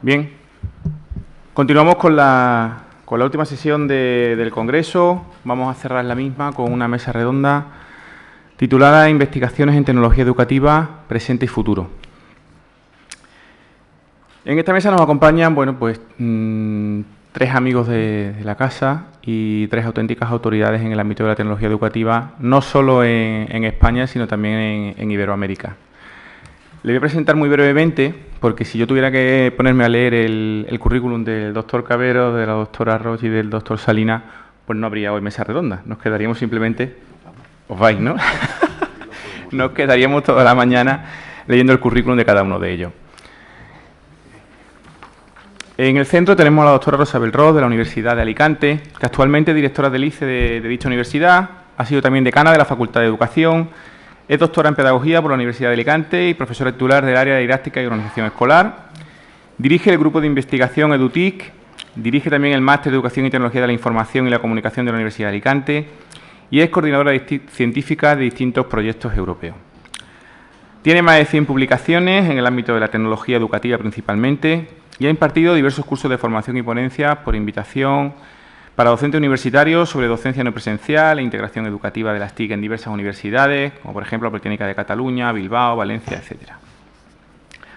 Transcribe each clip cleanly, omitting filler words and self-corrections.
Bien, continuamos con la última sesión del Congreso. Vamos a cerrar la misma con una mesa redonda titulada Investigaciones en Tecnología Educativa, Presente y Futuro. En esta mesa nos acompañan, tres amigos de la casa y tres auténticas autoridades en el ámbito de la tecnología educativa, no solo en España, sino también en Iberoamérica. Le voy a presentar muy brevemente, porque si yo tuviera que ponerme a leer el currículum del doctor Cabero, de la doctora Roche y del doctor Salinas, pues no habría hoy mesa redonda. Nos quedaríamos simplemente... Os vais, ¿no? Nos quedaríamos toda la mañana leyendo el currículum de cada uno de ellos. En el centro tenemos a la doctora Rosa Belrós, de la Universidad de Alicante, que actualmente es directora del ICE de dicha universidad, ha sido también decana de la Facultad de Educación, es doctora en Pedagogía por la Universidad de Alicante y profesora titular del área de Didáctica y Organización Escolar. Dirige el grupo de investigación EduTIC, dirige también el máster de Educación y Tecnología de la Información y la Comunicación de la Universidad de Alicante y es coordinadora científica de distintos proyectos europeos. Tiene más de 100 publicaciones en el ámbito de la tecnología educativa principalmente y ha impartido diversos cursos de formación y ponencias por invitación para docentes universitarios sobre docencia no presencial e integración educativa de las TIC en diversas universidades, como por ejemplo la Politécnica de Cataluña, Bilbao, Valencia, etc.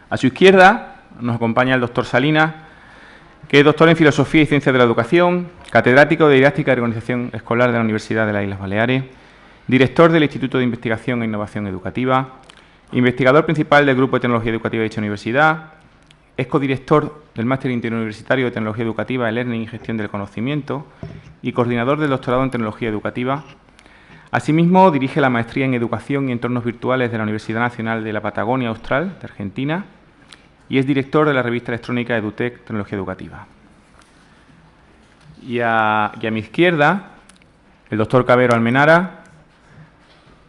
A su izquierda nos acompaña el doctor Salinas, que es doctor en Filosofía y Ciencias de la Educación, catedrático de Didáctica y Organización Escolar de la Universidad de las Islas Baleares, director del Instituto de Investigación e Innovación Educativa, investigador principal del Grupo de Tecnología Educativa de dicha universidad, es codirector del Máster Interuniversitario de Tecnología Educativa, Learning y Gestión del Conocimiento y coordinador del doctorado en Tecnología Educativa. Asimismo, dirige la Maestría en Educación y Entornos Virtuales de la Universidad Nacional de la Patagonia Austral, de Argentina, y es director de la revista electrónica EduTech Tecnología Educativa. Y a mi izquierda, el doctor Cabero Almenara,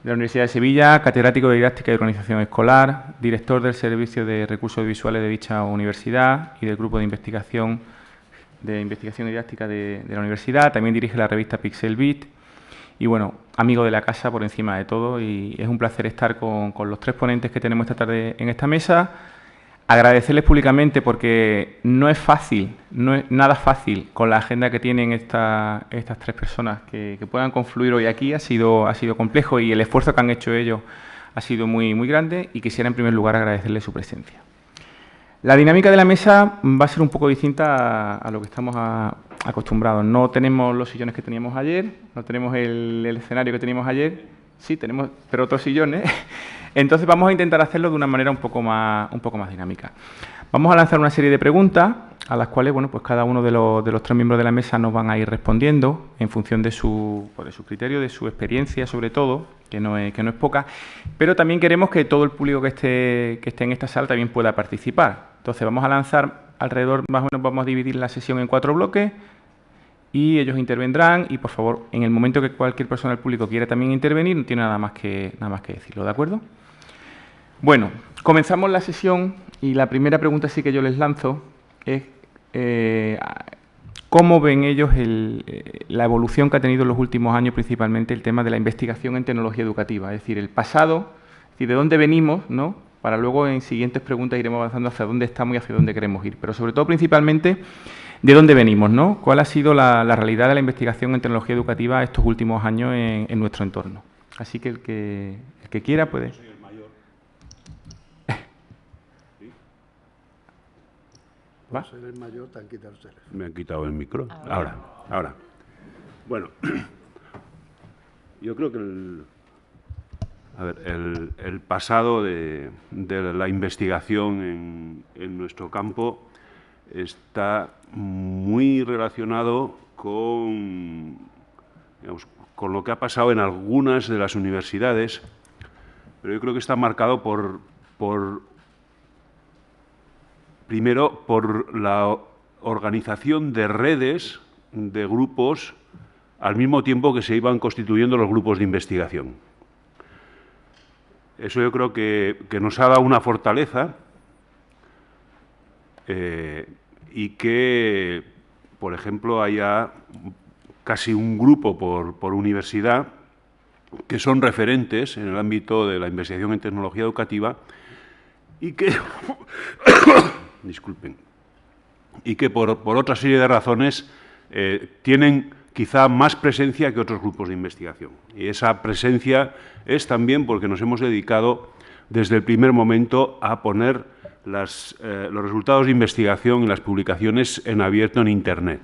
de la Universidad de Sevilla, catedrático de Didáctica y Organización Escolar, director del Servicio de Recursos Visuales de dicha universidad y del Grupo de Investigación y Didáctica de la universidad. También dirige la revista Pixelbit y, bueno, amigo de la casa por encima de todo. Y es un placer estar con los tres ponentes que tenemos esta tarde en esta mesa. Agradecerles públicamente porque no es fácil, no es nada fácil con la agenda que tienen estas tres personas que puedan confluir hoy aquí. Ha sido complejo y el esfuerzo que han hecho ellos ha sido muy, muy grande y quisiera en primer lugar agradecerles su presencia. La dinámica de la mesa va a ser un poco distinta a lo que estamos acostumbrados. No tenemos los sillones que teníamos ayer, no tenemos el escenario que teníamos ayer, sí tenemos, pero otros sillones. Entonces vamos a intentar hacerlo de una manera un poco más dinámica. Vamos a lanzar una serie de preguntas a las cuales, bueno, pues cada uno de los tres miembros de la mesa nos van a ir respondiendo en función de su criterio, de su experiencia sobre todo, que no es poca, pero también queremos que todo el público que esté en esta sala también pueda participar. Entonces vamos a lanzar alrededor, más o menos vamos a dividir la sesión en 4 bloques y ellos intervendrán y, por favor, en el momento que cualquier persona del público quiera también intervenir, no tiene nada más que decirlo, ¿de acuerdo? Bueno, comenzamos la sesión y la primera pregunta sí que yo les lanzo es ¿cómo ven ellos la evolución que ha tenido en los últimos años principalmente el tema de la investigación en tecnología educativa? Es decir, el pasado, es decir, de dónde venimos, ¿no? Para luego en siguientes preguntas iremos avanzando hacia dónde estamos y hacia dónde queremos ir, pero sobre todo principalmente de dónde venimos, ¿no? ¿Cuál ha sido la realidad de la investigación en tecnología educativa estos últimos años en nuestro entorno? Así que el que quiera puede... ¿Va? Ser el mayor, te han quitado el teléfono. Me han quitado el micro. Ahora. Bueno, yo creo que el pasado de la investigación en nuestro campo está muy relacionado con lo que ha pasado en algunas de las universidades, pero yo creo que está marcado primero, por la organización de redes, de grupos, al mismo tiempo que se iban constituyendo los grupos de investigación. Eso yo creo que nos ha dado una fortaleza y que, por ejemplo, haya casi un grupo por universidad que son referentes en el ámbito de la investigación en tecnología educativa y que... disculpen, y que por otra serie de razones tienen quizá más presencia que otros grupos de investigación. Y esa presencia es también porque nos hemos dedicado desde el primer momento a poner los resultados de investigación y las publicaciones en abierto en Internet.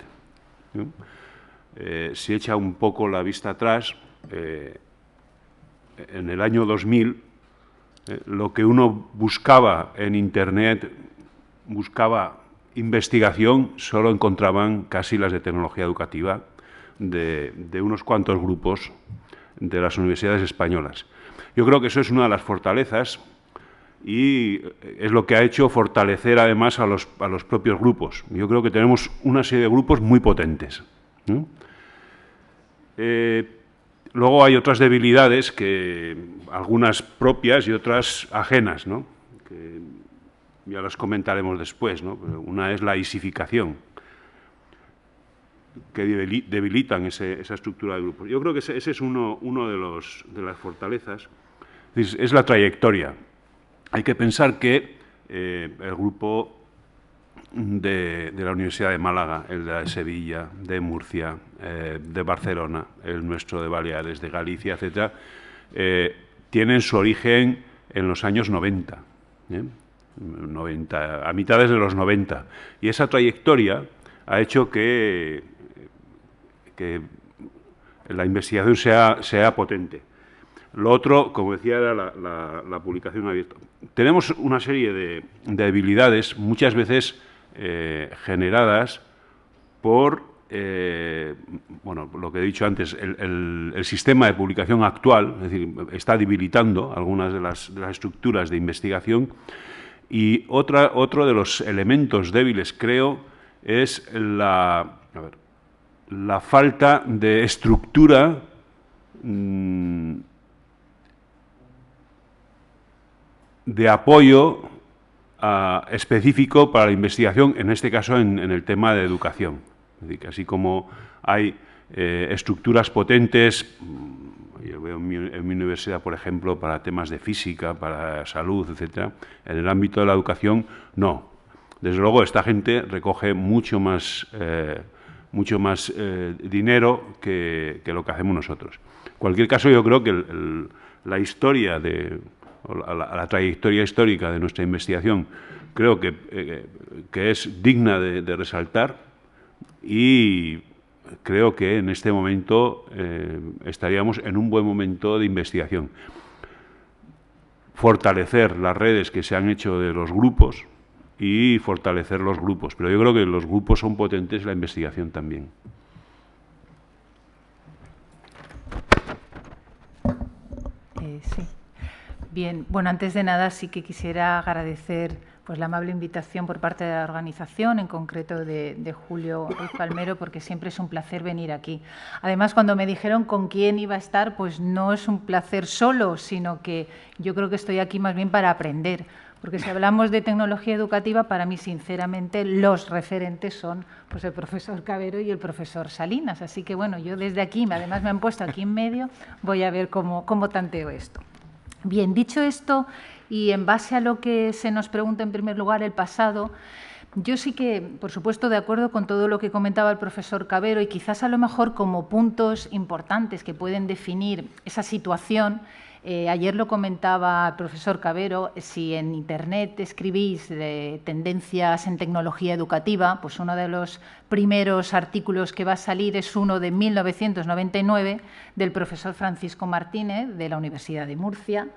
Si echa un poco la vista atrás, en el año 2000, lo que uno buscaba en Internet, buscaba investigación, solo encontraban casi las de tecnología educativa de unos cuantos grupos de las universidades españolas. Yo creo que eso es una de las fortalezas y es lo que ha hecho fortalecer además a los propios grupos. Yo creo que tenemos una serie de grupos muy potentes, ¿no? Luego hay otras debilidades, algunas propias y otras ajenas, ¿no? Que ya las comentaremos después, ¿no? Una es la isificación, que debilitan esa estructura de grupos. Yo creo que ese es uno de las fortalezas, es la trayectoria. Hay que pensar que el grupo de la Universidad de Málaga, el de Sevilla, de Murcia, de Barcelona, el nuestro de Baleares, de Galicia, etcétera, tienen su origen en los años 90, a mitades de los 90. Y esa trayectoria ha hecho que la investigación sea potente. Lo otro, como decía, era la publicación abierta. Tenemos una serie de debilidades, muchas veces generadas por, bueno, lo que he dicho antes, el sistema de publicación actual, es decir, está debilitando algunas de las estructuras de investigación. Y otro de los elementos débiles, creo, es la falta de estructura de apoyo específico para la investigación, en este caso en el tema de educación. Es decir, que así como hay estructuras potentes, yo veo en mi universidad, por ejemplo, para temas de física, para salud, etcétera, en el ámbito de la educación, no. Desde luego, esta gente recoge mucho más dinero que lo que hacemos nosotros. En cualquier caso, yo creo que la historia la trayectoria histórica de nuestra investigación creo que es digna de resaltar y creo que en este momento estaríamos en un buen momento de investigación. Fortalecer las redes que se han hecho de los grupos y fortalecer los grupos, pero yo creo que los grupos son potentes, la investigación también. Sí. Bien, bueno, antes de nada sí que quisiera agradecer pues la amable invitación por parte de la organización, en concreto de Julio Ruiz Palmero, porque siempre es un placer venir aquí. Además, cuando me dijeron con quién iba a estar, pues no es un placer solo, sino que yo creo que estoy aquí más bien para aprender, porque si hablamos de tecnología educativa, para mí, sinceramente, los referentes son pues el profesor Cabero y el profesor Salinas. Así que, bueno, yo desde aquí, además me han puesto aquí en medio, voy a ver cómo tanteo esto. Bien, dicho esto, y en base a lo que se nos pregunta en primer lugar el pasado, yo sí que, por supuesto, de acuerdo con todo lo que comentaba el profesor Cabero y quizás a lo mejor como puntos importantes que pueden definir esa situación. Ayer lo comentaba el profesor Cabero, si en Internet escribís de tendencias en tecnología educativa, pues uno de los primeros artículos que va a salir es uno de 1999 del profesor Francisco Martínez de la Universidad de Murcia,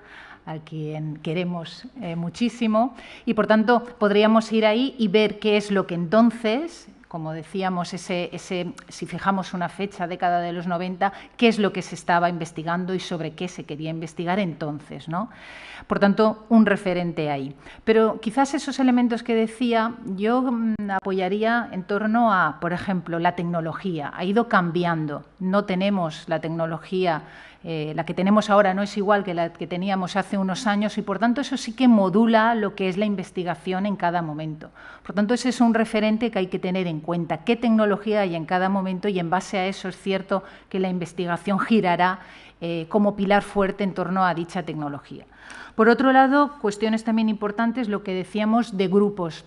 al quien queremos muchísimo, y por tanto podríamos ir ahí y ver qué es lo que entonces, como decíamos, si fijamos una fecha, década de los 90, qué es lo que se estaba investigando y sobre qué se quería investigar entonces, ¿no? Por tanto, un referente ahí. Pero quizás esos elementos que decía, yo apoyaría en torno a, por ejemplo, la tecnología. Ha ido cambiando. No tenemos la tecnología, la que tenemos ahora no es igual que la que teníamos hace unos años y, por tanto, eso sí que modula lo que es la investigación en cada momento. Por tanto, ese es un referente que hay que tener en cuenta. ¿Qué tecnología hay en cada momento? Y en base a eso es cierto que la investigación girará como pilar fuerte en torno a dicha tecnología. Por otro lado, cuestiones también importantes, lo que decíamos de grupos.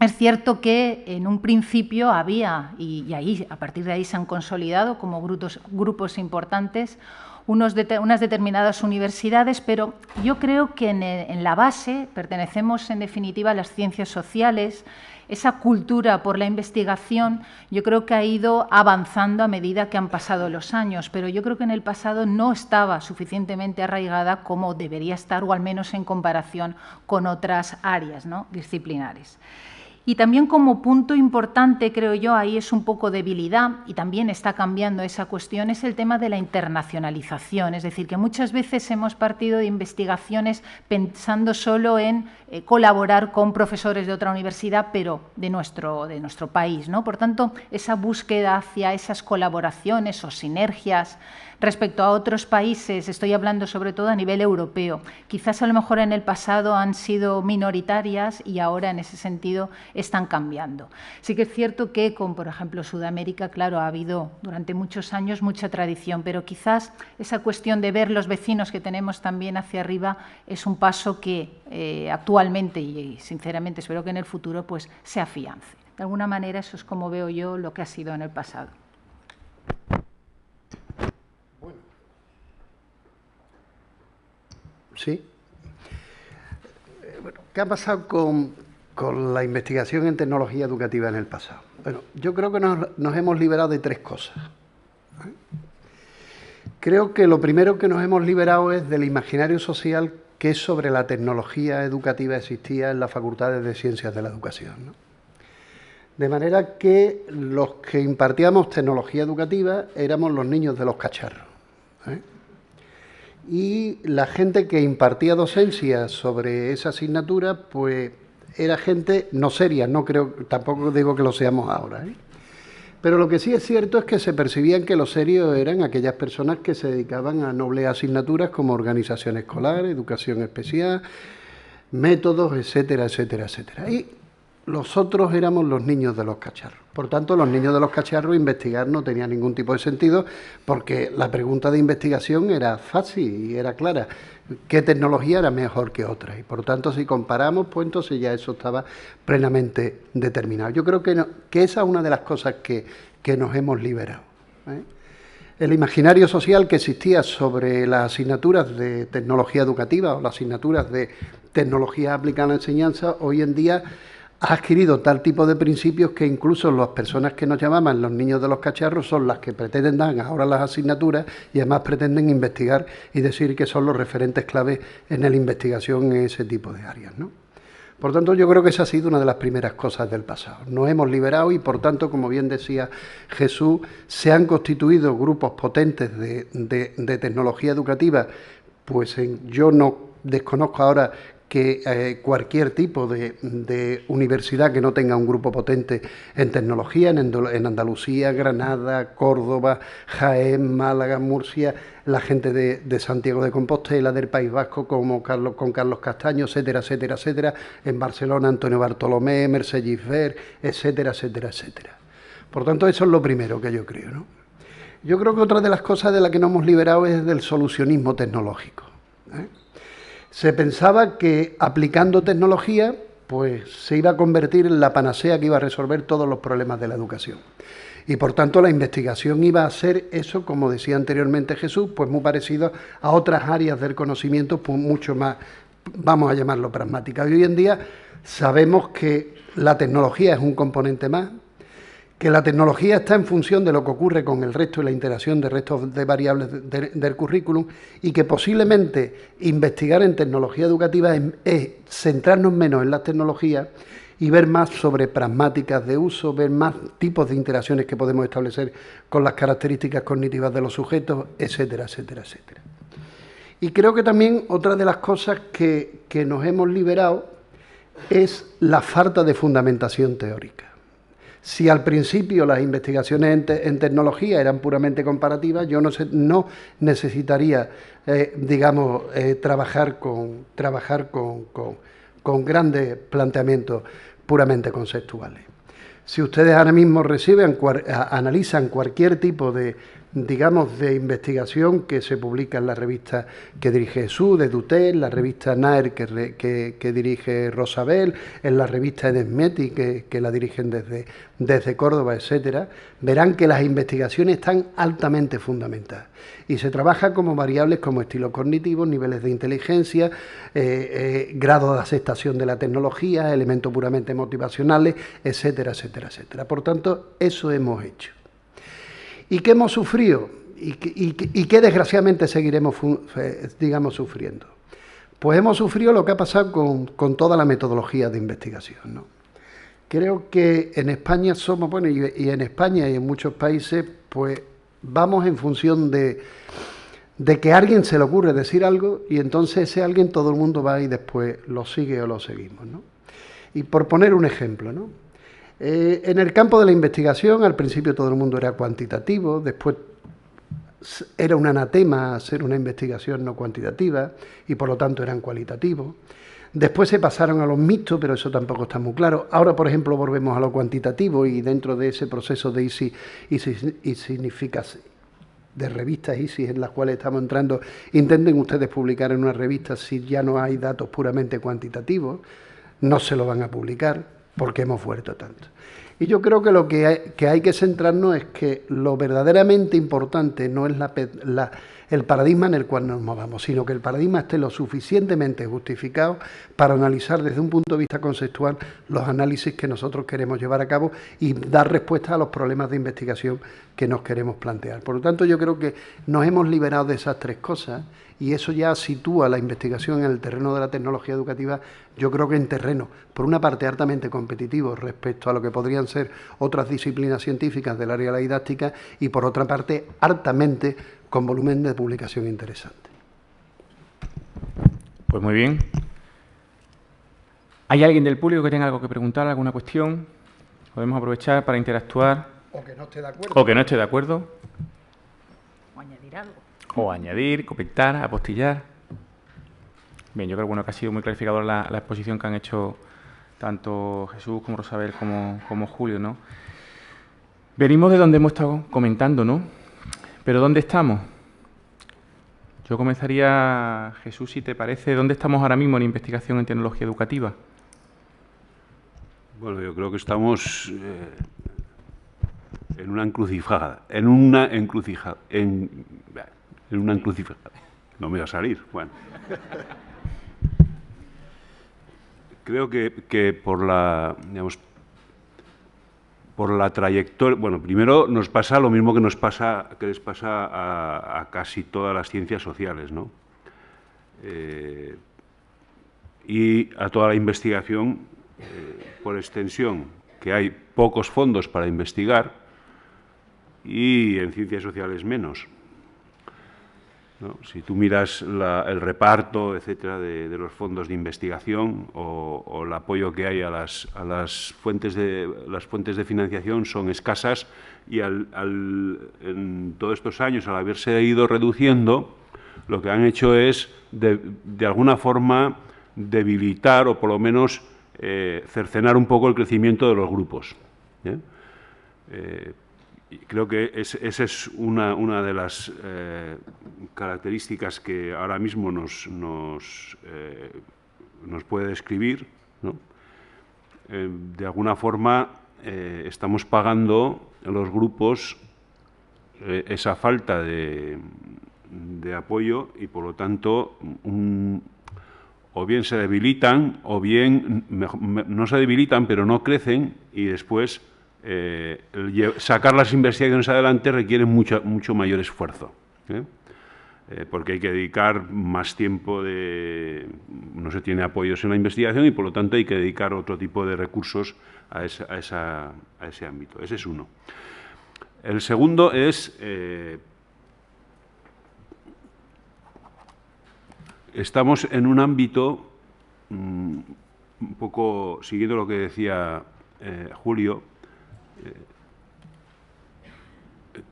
Es cierto que en un principio había, y ahí, a partir de ahí se han consolidado como grupos importantes, unas determinadas universidades, pero yo creo que en la base pertenecemos en definitiva a las ciencias sociales. Esa cultura por la investigación yo creo que ha ido avanzando a medida que han pasado los años, pero yo creo que en el pasado no estaba suficientemente arraigada como debería estar, o al menos en comparación con otras áreas, ¿no?, disciplinares. Y también como punto importante, creo yo, ahí es un poco debilidad, y también está cambiando esa cuestión, es el tema de la internacionalización. Es decir, que muchas veces hemos partido de investigaciones pensando solo en colaborar con profesores de otra universidad, pero de nuestro país, ¿no? Por tanto, esa búsqueda hacia esas colaboraciones o sinergias respecto a otros países, estoy hablando sobre todo a nivel europeo, quizás a lo mejor en el pasado han sido minoritarias y ahora en ese sentido están cambiando. Sí que es cierto que con, por ejemplo, Sudamérica, claro, ha habido durante muchos años mucha tradición, pero quizás esa cuestión de ver los vecinos que tenemos también hacia arriba es un paso que actualmente y sinceramente espero que en el futuro pues se afiance. De alguna manera eso es como veo yo lo que ha sido en el pasado. Sí. Bueno, ¿qué ha pasado con la investigación en tecnología educativa en el pasado? Bueno, yo creo que nos hemos liberado de tres cosas. Creo que lo primero que nos hemos liberado es del imaginario social que sobre la tecnología educativa existía en las facultades de Ciencias de la Educación, ¿no? De manera que los que impartíamos tecnología educativa éramos los niños de los cacharros, ¿eh? Y la gente que impartía docencia sobre esa asignatura, pues era gente no seria, no creo, tampoco digo que lo seamos ahora, ¿eh? Pero lo que sí es cierto es que se percibían que los serios eran aquellas personas que se dedicaban a nobles asignaturas como organización escolar, educación especial, métodos, etcétera, etcétera, etcétera. Y los otros éramos los niños de los cacharros. Por tanto, los niños de los cacharros investigar no tenía ningún tipo de sentido porque la pregunta de investigación era fácil y era clara. ¿Qué tecnología era mejor que otra? Y por tanto, si comparamos, pues entonces ya eso estaba plenamente determinado. Yo creo que esa es una de las cosas que nos hemos liberado, ¿eh? El imaginario social que existía sobre las asignaturas de tecnología educativa o las asignaturas de tecnología aplicada a la enseñanza, hoy en día ha adquirido tal tipo de principios que incluso las personas que nos llamaban los niños de los cacharros son las que pretenden dar ahora las asignaturas y además pretenden investigar y decir que son los referentes clave en la investigación en ese tipo de áreas, ¿no? Por tanto, yo creo que esa ha sido una de las primeras cosas del pasado. Nos hemos liberado y, por tanto, como bien decía Jesús, se han constituido grupos potentes de tecnología educativa. Pues yo no desconozco ahora que cualquier tipo de universidad que no tenga un grupo potente en tecnología, en Andalucía, Granada, Córdoba, Jaén, Málaga, Murcia, la gente de Santiago de Compostela, del País Vasco, como con Carlos Castaño, etcétera, etcétera, etcétera, en Barcelona, Antonio Bartolomé, Mercè Gispert, etcétera, etcétera, etcétera. Por tanto, eso es lo primero que yo creo, ¿no? Yo creo que otra de las cosas de las que nos hemos liberado es del solucionismo tecnológico, ¿eh? Se pensaba que aplicando tecnología, pues se iba a convertir en la panacea que iba a resolver todos los problemas de la educación. Y por tanto la investigación iba a ser eso, como decía anteriormente Jesús, pues muy parecido a otras áreas del conocimiento, pues mucho más, vamos a llamarlo pragmática. Y hoy en día sabemos que la tecnología es un componente más, que la tecnología está en función de lo que ocurre con el resto y la interacción de restos de variables del currículum y que posiblemente investigar en tecnología educativa es centrarnos menos en las tecnologías y ver más sobre pragmáticas de uso, ver más tipos de interacciones que podemos establecer con las características cognitivas de los sujetos, etcétera, etcétera, etcétera. Y creo que también otra de las cosas que nos hemos liberado es la falta de fundamentación teórica. Si al principio las investigaciones en tecnología eran puramente comparativas, yo no necesitaría, trabajar con grandes planteamientos puramente conceptuales. Si ustedes ahora mismo analizan cualquier tipo de digamos, de investigación que se publica en la revista que dirige Jesús, de Dutel, la revista Naer que dirige Rosabel, en la revista Edesmeti que la dirigen desde Córdoba, etcétera, verán que las investigaciones están altamente fundamentadas y se trabaja como variables como estilo cognitivo, niveles de inteligencia, grado de aceptación de la tecnología, elementos puramente motivacionales, etcétera, etcétera, etcétera. Por tanto, eso hemos hecho. ¿Y qué hemos sufrido? ¿Y qué desgraciadamente seguiremos, digamos, sufriendo? Pues hemos sufrido lo que ha pasado con toda la metodología de investigación, ¿no? Creo que en España somos, bueno, y en España y en muchos países, pues vamos en función de que a alguien se le ocurre decir algo y entonces ese alguien todo el mundo va y después lo sigue o lo seguimos, ¿no? Y por poner un ejemplo, ¿no? En el campo de la investigación, al principio todo el mundo era cuantitativo, después era un anatema hacer una investigación no cuantitativa y por lo tanto eran cualitativos. Después se pasaron a los mixtos, pero eso tampoco está muy claro. Ahora, por ejemplo, volvemos a lo cuantitativo y dentro de ese proceso de significación de revistas ISIS en las cuales estamos entrando, intenten ustedes publicar en una revista si ya no hay datos puramente cuantitativos, no se lo van a publicar porque hemos vuelto tanto. Y yo creo que lo que hay que centrarnos es que lo verdaderamente importante no es el paradigma en el cual nos movamos, sino que el paradigma esté lo suficientemente justificado para analizar desde un punto de vista conceptual los análisis que nosotros queremos llevar a cabo y dar respuesta a los problemas de investigación que nos queremos plantear. Por lo tanto, yo creo que nos hemos liberado de esas tres cosas y eso ya sitúa la investigación en el terreno de la tecnología educativa, yo creo que en terreno, por una parte, altamente competitivo respecto a lo que podrían ser otras disciplinas científicas del área de la didáctica y, por otra parte, altamente con volumen de publicación interesante. Pues muy bien. ¿Hay alguien del público que tenga algo que preguntar, alguna cuestión? Podemos aprovechar para interactuar. O que no esté de acuerdo. O que no esté de acuerdo. O añadir algo. O añadir, comentar, apostillar. Bien, yo creo bueno, que ha sido muy clarificadora la exposición que han hecho tanto Jesús como Rosabel como Julio, ¿no? Venimos de donde hemos estado comentando, ¿no? Pero ¿dónde estamos? Yo comenzaría, Jesús, si te parece, ¿dónde estamos ahora mismo en investigación en tecnología educativa? Bueno, yo creo que estamos en una encrucijada. En una encrucijada. No me va a salir. Bueno. Creo que por la, digamos, por la trayectoria, bueno, primero nos pasa lo mismo que les pasa a casi todas las ciencias sociales, ¿no? Y a toda la investigación, por extensión, que hay pocos fondos para investigar y en ciencias sociales menos, ¿no? Si tú miras el reparto, etcétera, de los fondos de investigación o el apoyo que hay a las fuentes de financiación son escasas y en todos estos años, al haberse ido reduciendo, lo que han hecho es, de alguna forma, debilitar o por lo menos cercenar un poco el crecimiento de los grupos. Y creo que esa es una de las características que ahora mismo nos puede describir, ¿no? De alguna forma estamos pagando los grupos esa falta de apoyo y, por lo tanto, o bien se debilitan o bien no se debilitan pero no crecen y después sacar las investigaciones adelante requiere mucho mayor esfuerzo, porque hay que dedicar más tiempo, no se tiene apoyos en la investigación y por lo tanto hay que dedicar otro tipo de recursos a ese ámbito. Ese es uno. El segundo es, estamos en un ámbito, un poco siguiendo lo que decía Julio,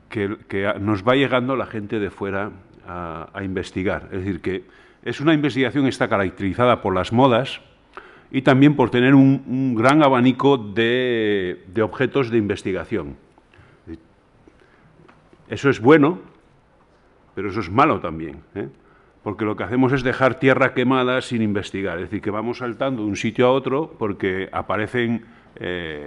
que nos va llegando la gente de fuera a investigar. Es decir, que es una investigación que está caracterizada por las modas y también por tener un gran abanico de objetos de investigación. Eso es bueno, pero eso es malo también, porque lo que hacemos es dejar tierra quemada sin investigar, es decir, que vamos saltando de un sitio a otro porque aparecen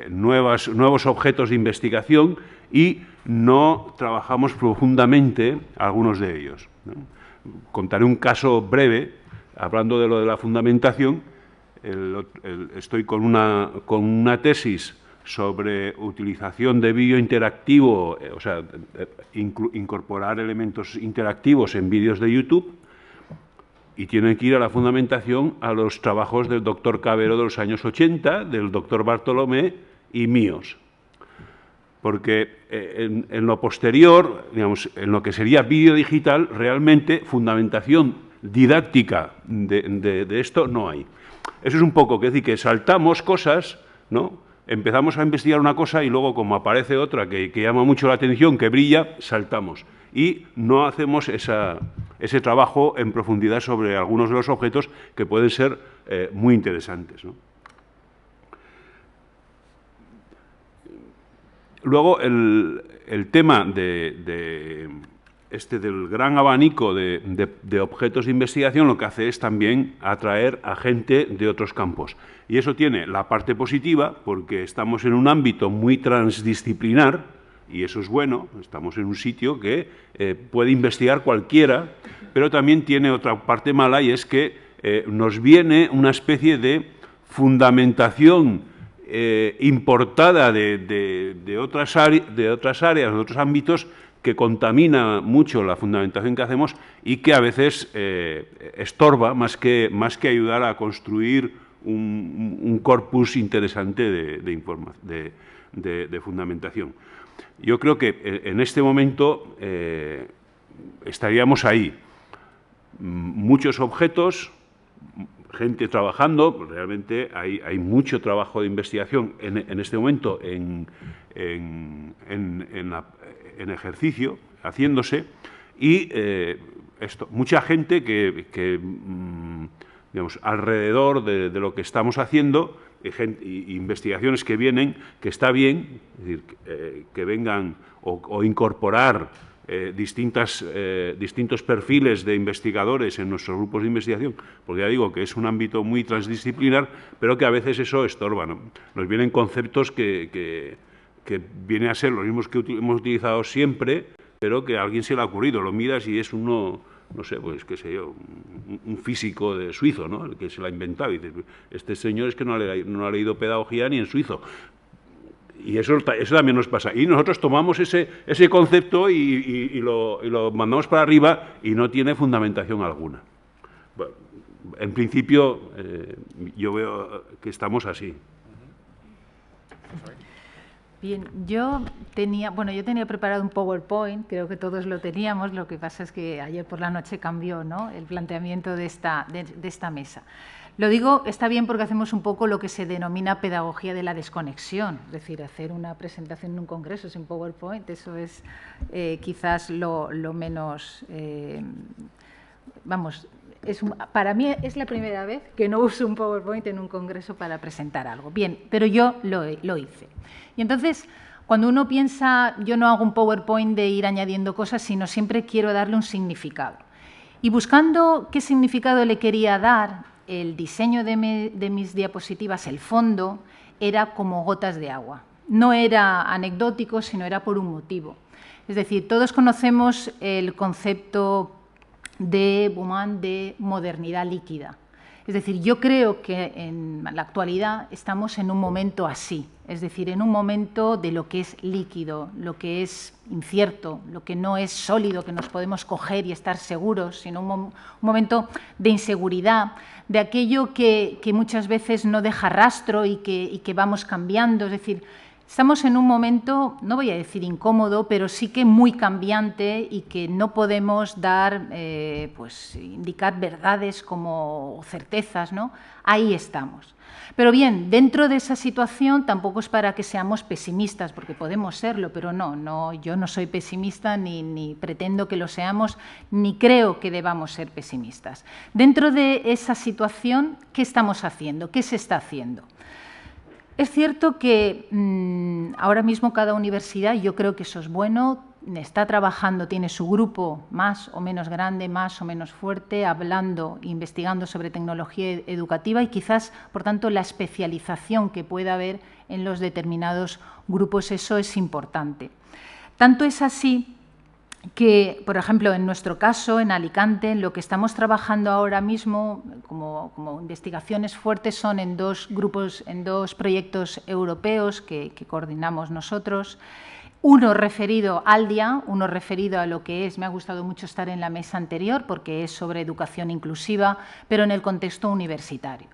nuevos objetos de investigación y no trabajamos profundamente algunos de ellos, ¿no? Contaré un caso breve, hablando de lo de la fundamentación. Estoy con una tesis sobre utilización de vídeo interactivo, o sea, incorporar elementos interactivos en vídeos de YouTube, y tienen que ir a la fundamentación a los trabajos del doctor Cabero de los años 80, del doctor Bartolomé y míos. Porque en lo posterior, digamos, en lo que sería vídeo digital, realmente fundamentación didáctica de esto no hay. Eso es un poco, que decir, que saltamos cosas, ¿no? Empezamos a investigar una cosa y luego, como aparece otra que llama mucho la atención, que brilla, saltamos. Y no hacemos ese trabajo en profundidad sobre algunos de los objetos que pueden ser muy interesantes, ¿no? Luego, el tema del gran abanico de objetos de investigación lo que hace es también atraer a gente de otros campos. Y eso tiene la parte positiva, porque estamos en un ámbito muy transdisciplinar, y eso es bueno, estamos en un sitio que puede investigar cualquiera, pero también tiene otra parte mala, y es que nos viene una especie de fundamentación importada de otras áreas, de otros ámbitos, que contamina mucho la fundamentación que hacemos y que a veces estorba más que ayudar a construir un corpus interesante de fundamentación. Yo creo que en este momento estaríamos ahí. Muchos objetos, gente trabajando, realmente hay mucho trabajo de investigación en este momento en ejercicio, haciéndose, y mucha gente que digamos, alrededor de lo que estamos haciendo, y investigaciones que vienen, que está bien, es decir, que vengan o incorporar distintos perfiles de investigadores en nuestros grupos de investigación, porque ya digo que es un ámbito muy transdisciplinar, pero que a veces eso estorba, ¿no? Nos vienen conceptos que vienen a ser los mismos que hemos utilizado siempre, pero que a alguien se le ha ocurrido, lo miras y es uno, no sé, pues qué sé yo, un físico suizo, ¿no?, el que se lo ha inventado, y dices, este señor es que no ha leído pedagogía ni en suizo. Y eso también nos pasa. Y nosotros tomamos ese concepto y lo mandamos para arriba y no tiene fundamentación alguna. Bueno, en principio, yo veo que estamos así. Bien, yo tenía preparado un PowerPoint, creo que todos lo teníamos, lo que pasa es que ayer por la noche cambió, ¿no?, el planteamiento de esta mesa. Lo digo, está bien, porque hacemos un poco lo que se denomina pedagogía de la desconexión, es decir, hacer una presentación en un congreso sin PowerPoint, eso es quizás lo menos, para mí es la primera vez que no uso un PowerPoint en un congreso para presentar algo. Bien, pero yo lo hice. Y entonces, cuando uno piensa, yo no hago un PowerPoint de ir añadiendo cosas, sino siempre quiero darle un significado. Y buscando qué significado le quería dar, el diseño de mis diapositivas, el fondo, era como gotas de agua. No era anecdótico, sino era por un motivo. Es decir, todos conocemos el concepto de Bauman de modernidad líquida. Es decir, yo creo que en la actualidad estamos en un momento así, es decir, en un momento de lo que es líquido, lo que es incierto, lo que no es sólido, que nos podemos coger y estar seguros, sino un momento de inseguridad, de aquello que muchas veces no deja rastro y que vamos cambiando. Es decir, estamos en un momento, no voy a decir incómodo, pero sí que muy cambiante y que no podemos indicar verdades como certezas, ¿no? Ahí estamos. Pero bien, dentro de esa situación tampoco es para que seamos pesimistas, porque podemos serlo, pero no, yo no soy pesimista ni pretendo que lo seamos, ni creo que debamos ser pesimistas. Dentro de esa situación, ¿qué estamos haciendo? ¿Qué se está haciendo? Es cierto que ahora mismo cada universidad, y yo creo que eso es bueno, está trabajando, tiene su grupo más o menos grande, más o menos fuerte, hablando, investigando sobre tecnología educativa y quizás, por tanto, la especialización que pueda haber en los determinados grupos, eso es importante. Tanto es así que, por ejemplo, en nuestro caso, en Alicante, lo que estamos trabajando ahora mismo como investigaciones fuertes son en dos grupos, en dos proyectos europeos que coordinamos nosotros. Uno referido al DIA, uno referido a lo que es, me ha gustado mucho estar en la mesa anterior porque es sobre educación inclusiva, pero en el contexto universitario.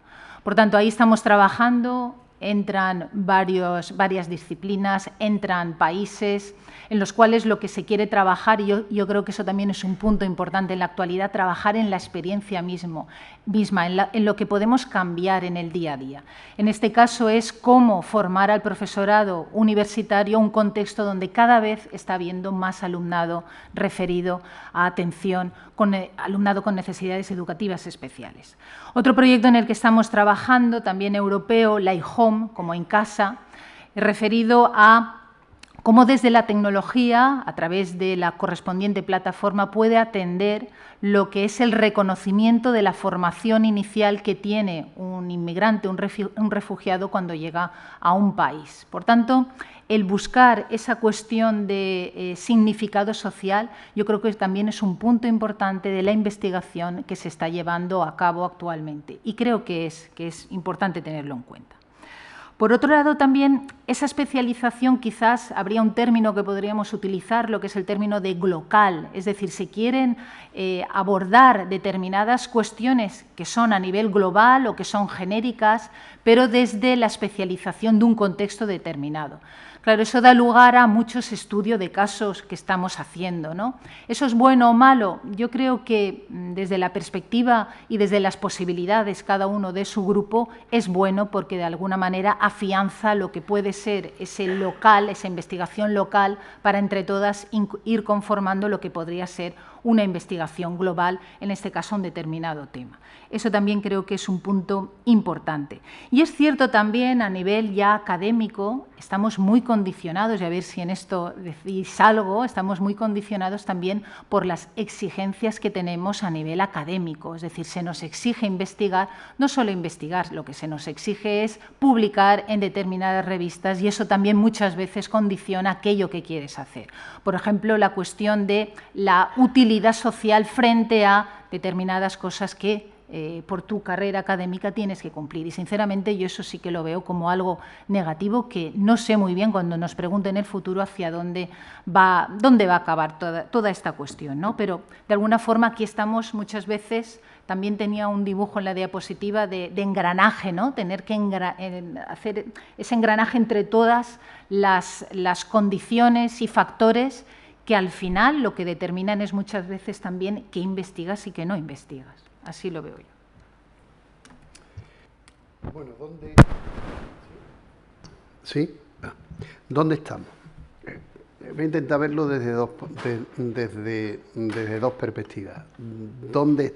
Por tanto, ahí estamos trabajando, entran varias disciplinas, entran países en los cuales lo que se quiere trabajar, y yo creo que eso también es un punto importante en la actualidad, trabajar en la experiencia misma, en lo que podemos cambiar en el día a día. En este caso es cómo formar al profesorado universitario un contexto donde cada vez está habiendo más alumnado referido a atención, con alumnado con necesidades educativas especiales. Otro proyecto en el que estamos trabajando, también europeo, la iHome, como en casa, referido a cómo desde la tecnología, a través de la correspondiente plataforma, puede atender lo que es el reconocimiento de la formación inicial que tiene un inmigrante, un refugiado cuando llega a un país. Por tanto, el buscar esa cuestión de significado social, yo creo que también es un punto importante de la investigación que se está llevando a cabo actualmente y creo que es importante tenerlo en cuenta. Por otro lado, también esa especialización, quizás habría un término que podríamos utilizar, lo que es el término de glocal, es decir, se quieren abordar determinadas cuestiones que son a nivel global o que son genéricas, pero desde la especialización de un contexto determinado. Claro, eso da lugar a muchos estudios de casos que estamos haciendo, ¿no? ¿Eso es bueno o malo? Yo creo que desde la perspectiva y desde las posibilidades cada uno de su grupo es bueno porque de alguna manera afianza lo que puede ser ese local, esa investigación local para entre todas ir conformando lo que podría ser una investigación global, en este caso un determinado tema. Eso también creo que es un punto importante. Y es cierto también a nivel ya académico, estamos muy condicionados, y a ver si en esto decís algo, estamos muy condicionados también por las exigencias que tenemos a nivel académico, es decir, se nos exige investigar, no solo investigar, lo que se nos exige es publicar en determinadas revistas y eso también muchas veces condiciona aquello que quieres hacer. Por ejemplo, la cuestión de la utilidad social frente a determinadas cosas que por tu carrera académica tienes que cumplir. Y sinceramente yo eso sí que lo veo como algo negativo que no sé muy bien cuando nos pregunten en el futuro hacia dónde va a acabar toda esta cuestión, ¿no? Pero de alguna forma aquí estamos muchas veces, también tenía un dibujo en la diapositiva de engranaje, ¿no? Tener que hacer ese engranaje entre todas las condiciones y factores que al final lo que determinan es muchas veces también qué investigas y qué no investigas. Así lo veo yo. Bueno, ¿dónde? ¿Sí? ¿Dónde estamos? Voy a intentar verlo desde dos perspectivas. ¿Dónde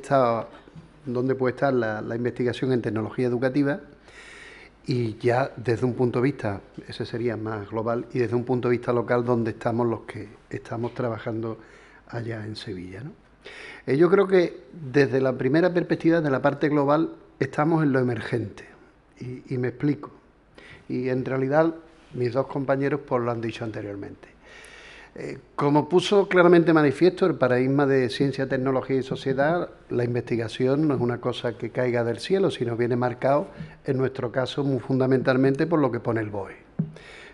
puede estar la investigación en tecnología educativa? Y ya desde un punto de vista, ese sería más global, y desde un punto de vista local, ¿dónde estamos los que estamos trabajando allá en Sevilla, ¿no? Yo creo que desde la primera perspectiva, de la parte global, estamos en lo emergente. Y me explico. Y en realidad mis dos compañeros pues lo han dicho anteriormente. Como puso claramente manifiesto el paradigma de ciencia, tecnología y sociedad, la investigación no es una cosa que caiga del cielo, sino viene marcado, en nuestro caso, muy fundamentalmente por lo que pone el BOE.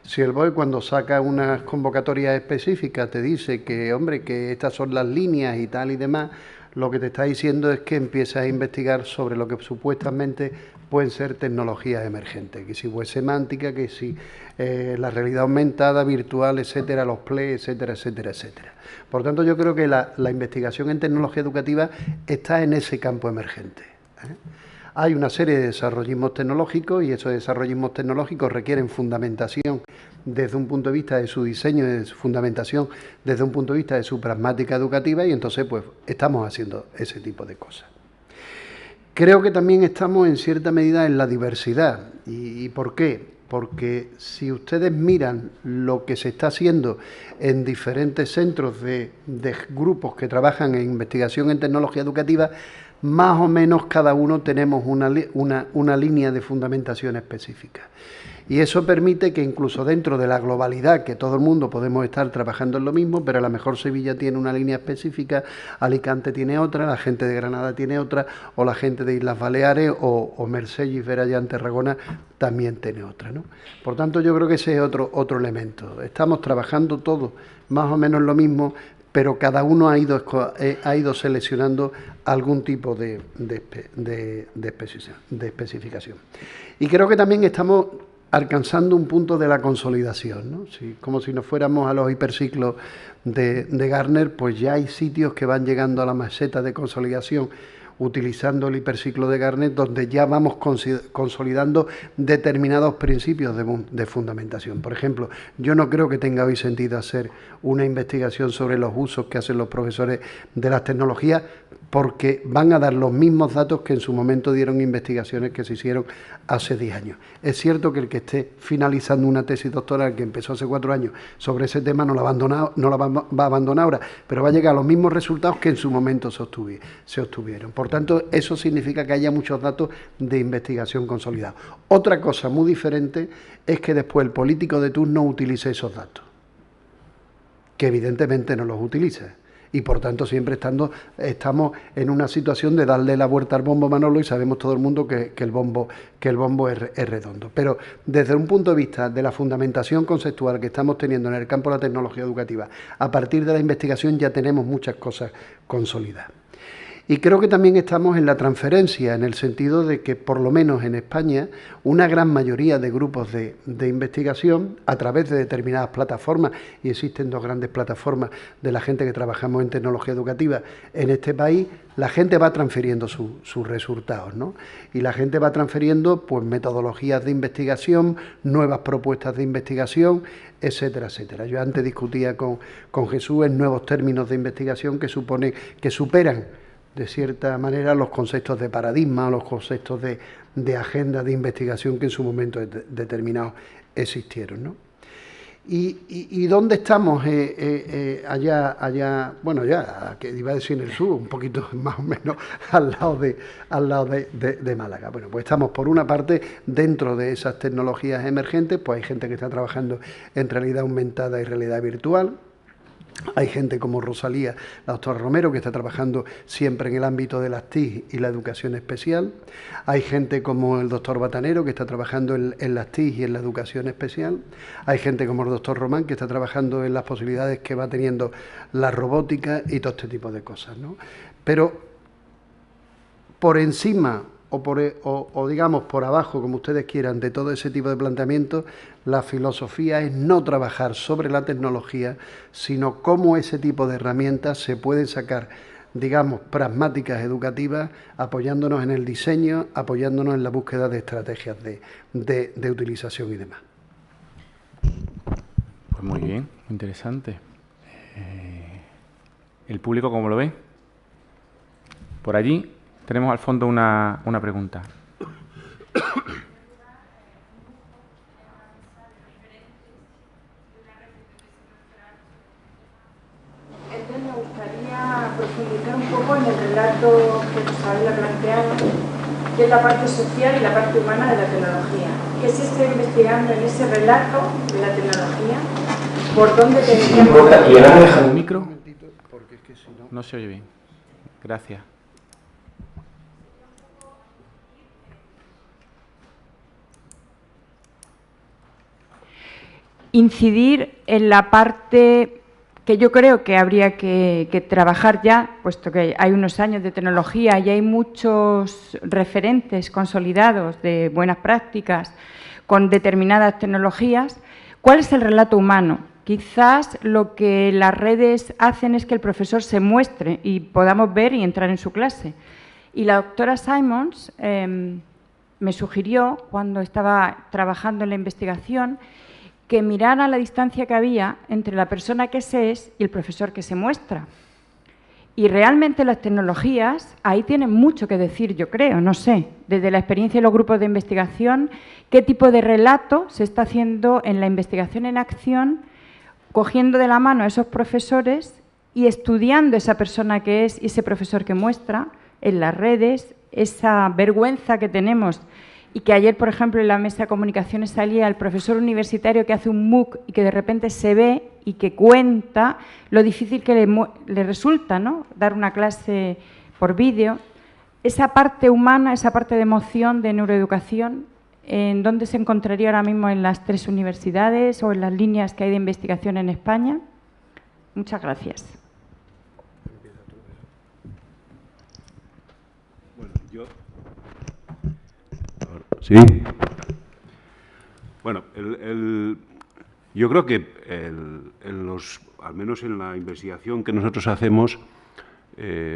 Si el BOE cuando saca unas convocatorias específicas te dice que, hombre, que estas son las líneas y tal y demás, lo que te está diciendo es que empiezas a investigar sobre lo que supuestamente pueden ser tecnologías emergentes, que si web semántica, que si la realidad aumentada, virtual, etcétera, los PLE, etcétera, etcétera, etcétera. Por tanto, yo creo que la investigación en tecnología educativa está en ese campo emergente, ¿eh? Hay una serie de desarrollismos tecnológicos y esos desarrollismos tecnológicos requieren fundamentación desde un punto de vista de su diseño y de su fundamentación desde un punto de vista de su pragmática educativa y entonces pues estamos haciendo ese tipo de cosas. Creo que también estamos en cierta medida en la diversidad. ¿Y por qué? porque si ustedes miran lo que se está haciendo en diferentes centros de grupos que trabajan en investigación en tecnología educativa, más o menos cada uno tenemos una línea de fundamentación específica. Y eso permite que incluso dentro de la globalidad, que todo el mundo podemos estar trabajando en lo mismo, pero a lo mejor Sevilla tiene una línea específica, Alicante tiene otra, la gente de Granada tiene otra, o la gente de Islas Baleares, o Mercedes, Verallá, Tarragona también tiene otra, ¿no? Por tanto, yo creo que ese es otro elemento. Estamos trabajando todos más o menos lo mismo, pero cada uno ha ido seleccionando algún tipo de especificación. Y creo que también estamos alcanzando un punto de la consolidación, ¿no? Como si nos fuéramos a los hiperciclos de Gardner, pues ya hay sitios que van llegando a la meseta de consolidación utilizando el hiperciclo de Gardner, donde ya vamos consolidando determinados principios de fundamentación. Por ejemplo, yo no creo que tenga hoy sentido hacer una investigación sobre los usos que hacen los profesores de las tecnologías, porque van a dar los mismos datos que en su momento dieron investigaciones que se hicieron hace 10 años. Es cierto que el que esté finalizando una tesis doctoral que empezó hace 4 años sobre ese tema no la va a abandonar ahora, pero va a llegar a los mismos resultados que en su momento se obtuvieron. Por tanto, eso significa que haya muchos datos de investigación consolidados. Otra cosa muy diferente es que después el político de turno utilice esos datos, que evidentemente no los utiliza. Y por tanto siempre estamos en una situación de darle la vuelta al bombo, Manolo, y sabemos todo el mundo que el bombo es redondo. Pero desde un punto de vista de la fundamentación conceptual que estamos teniendo en el campo de la tecnología educativa, a partir de la investigación ya tenemos muchas cosas consolidadas. Y creo que también estamos en la transferencia, en el sentido de que, por lo menos en España, una gran mayoría de grupos de investigación, a través de determinadas plataformas, y existen 2 grandes plataformas de la gente que trabajamos en tecnología educativa en este país, la gente va transfiriendo sus resultados, ¿no? Y la gente va transfiriendo pues metodologías de investigación, nuevas propuestas de investigación, etcétera, etcétera. Yo antes discutía con Jesús en nuevos términos de investigación que superan de cierta manera los conceptos de paradigma o los conceptos de agenda de investigación que en su momento determinado existieron, ¿no? ¿Y dónde estamos allá, bueno, ya, que iba a decir en el sur, un poquito más o menos al lado de Málaga? Bueno, pues estamos por una parte dentro de esas tecnologías emergentes, pues hay gente que está trabajando en realidad aumentada y realidad virtual. Hay gente como Rosalía, la doctora Romero, que está trabajando siempre en el ámbito de las TIC y la educación especial. Hay gente como el doctor Batanero, que está trabajando en las TIC y en la educación especial. Hay gente como el doctor Román, que está trabajando en las posibilidades que va teniendo la robótica y todo este tipo de cosas, ¿no? Pero por encima o digamos por abajo, como ustedes quieran, de todo ese tipo de planteamientos, la filosofía es no trabajar sobre la tecnología, sino cómo ese tipo de herramientas se pueden sacar, digamos, pragmáticas educativas, apoyándonos en el diseño, apoyándonos en la búsqueda de estrategias de utilización y demás. Pues muy bien, interesante. ¿El público cómo lo ve? Por allí tenemos al fondo una pregunta. Entonces me gustaría profundizar un poco en el relato que Isabel ha planteado, que es la parte social y la parte humana de la tecnología. ¿Qué se está investigando en ese relato de la tecnología? ¿Por dónde tendríamos... ¿Y ahora me dejan un micro? No se oye bien. Gracias. Incidir en la parte que yo creo que habría que trabajar ya, puesto que hay unos años de tecnología y hay muchos referentes consolidados de buenas prácticas con determinadas tecnologías. ¿Cuál es el relato humano? Quizás lo que las redes hacen es que el profesor se muestre y podamos ver y entrar en su clase. Y la doctora Simons me sugirió, cuando estaba trabajando en la investigación, que mirara la distancia que había entre la persona que se es y el profesor que se muestra. Y realmente las tecnologías ahí tienen mucho que decir, yo creo, no sé, desde la experiencia de los grupos de investigación, qué tipo de relato se está haciendo en la investigación en acción, cogiendo de la mano a esos profesores y estudiando esa persona que es y ese profesor que muestra en las redes, esa vergüenza que tenemos. Y que ayer, por ejemplo, en la mesa de comunicaciones salía el profesor universitario que hace un MOOC y que de repente se ve y que cuenta lo difícil que le resulta, ¿no?, dar una clase por vídeo. Esa parte humana, esa parte de emoción, de neuroeducación, ¿en dónde se encontraría ahora mismo en las 3 universidades o en las líneas que hay de investigación en España? Muchas gracias. Bueno, sí. Bueno, yo creo que al menos en la investigación que nosotros hacemos,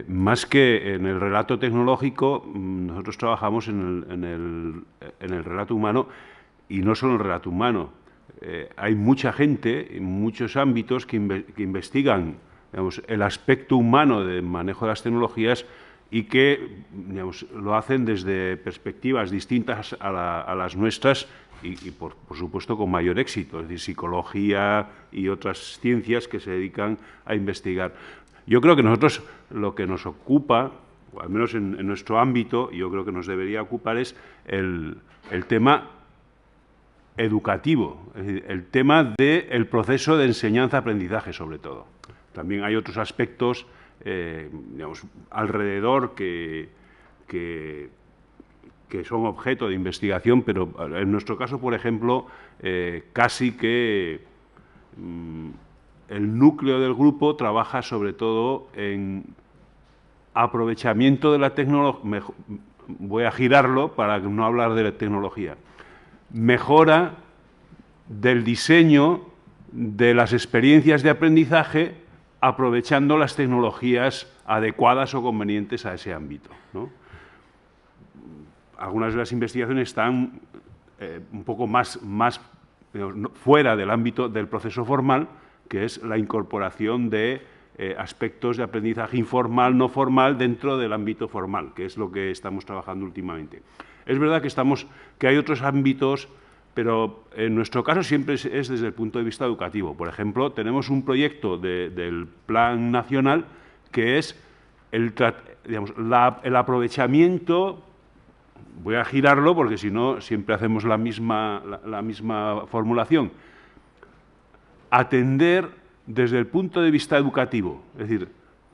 más que en el relato tecnológico, nosotros trabajamos en el relato humano, y no solo en el relato humano. Hay mucha gente en muchos ámbitos que investigan, digamos, el aspecto humano del manejo de las tecnologías y que, digamos, lo hacen desde perspectivas distintas a las nuestras y por supuesto, con mayor éxito, es decir, psicología y otras ciencias que se dedican a investigar. Yo creo que nosotros lo que nos ocupa, o al menos en nuestro ámbito, yo creo que nos debería ocupar es el tema educativo, es decir, el tema del proceso de enseñanza-aprendizaje, sobre todo. También hay otros aspectos, digamos, alrededor que son objeto de investigación, pero en nuestro caso, por ejemplo, casi que el núcleo del grupo trabaja sobre todo en aprovechamiento de la tecnología. Voy a girarlo para no hablar de la tecnología. Mejora del diseño de las experiencias de aprendizaje aprovechando las tecnologías adecuadas o convenientes a ese ámbito, ¿no? Algunas de las investigaciones están un poco más fuera del ámbito del proceso formal, que es la incorporación de aspectos de aprendizaje informal, no formal, dentro del ámbito formal, que es lo que estamos trabajando últimamente. Es verdad que hay otros ámbitos, pero en nuestro caso siempre es desde el punto de vista educativo. Por ejemplo, tenemos un proyecto del Plan Nacional que es el aprovechamiento. Voy a girarlo porque si no siempre hacemos la misma formulación. Atender desde el punto de vista educativo, es decir,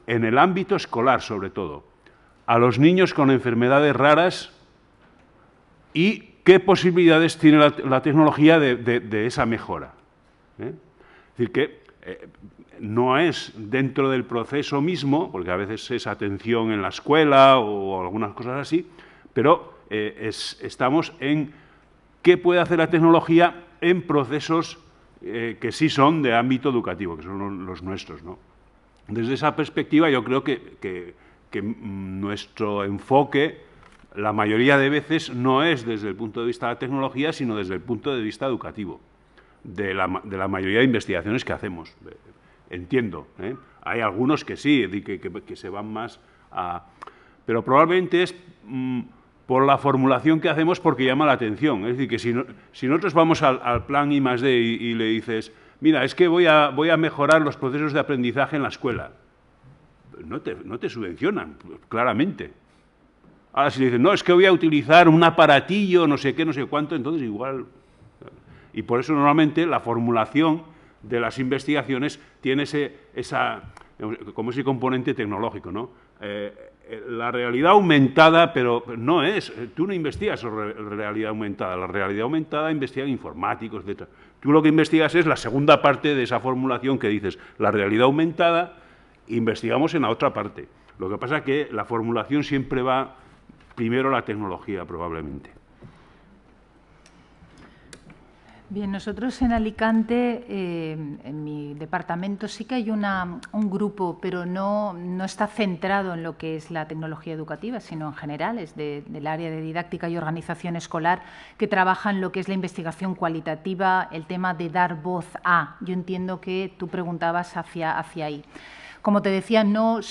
en el ámbito escolar sobre todo, a los niños con enfermedades raras y qué posibilidades tiene la tecnología de esa mejora. Es decir, que no es dentro del proceso mismo, porque a veces es atención en la escuela o algunas cosas así, pero estamos en qué puede hacer la tecnología en procesos que sí son de ámbito educativo, que son los nuestros, ¿no? Desde esa perspectiva yo creo que nuestro enfoque la mayoría de veces no es desde el punto de vista de la tecnología, sino desde el punto de vista educativo, de la mayoría de investigaciones que hacemos. Entiendo, ¿eh? Hay algunos que sí, que se van más a... Pero probablemente es por la formulación que hacemos porque llama la atención. Es decir, que si nosotros vamos al plan I+D y le dices, mira, es que voy a mejorar los procesos de aprendizaje en la escuela, no te subvencionan, claramente. Ahora, si le dicen, no, es que voy a utilizar un aparatillo, no sé qué, no sé cuánto, entonces igual... Y por eso normalmente la formulación de las investigaciones tiene como ese componente tecnológico, ¿no? La realidad aumentada, pero no es... Tú no investigas sobre realidad aumentada. La realidad aumentada investigan informáticos, etc. Tú lo que investigas es la segunda parte de esa formulación que dices, la realidad aumentada, investigamos en la otra parte. Lo que pasa es que la formulación siempre va primero la tecnología, probablemente. Bien, nosotros en Alicante, en mi departamento, sí que hay un grupo, pero no está centrado en lo que es la tecnología educativa, sino en general, es del área de didáctica y organización escolar, que trabaja en lo que es la investigación cualitativa, el tema de dar voz a. Yo entiendo que tú preguntabas hacia ahí. como te decía, no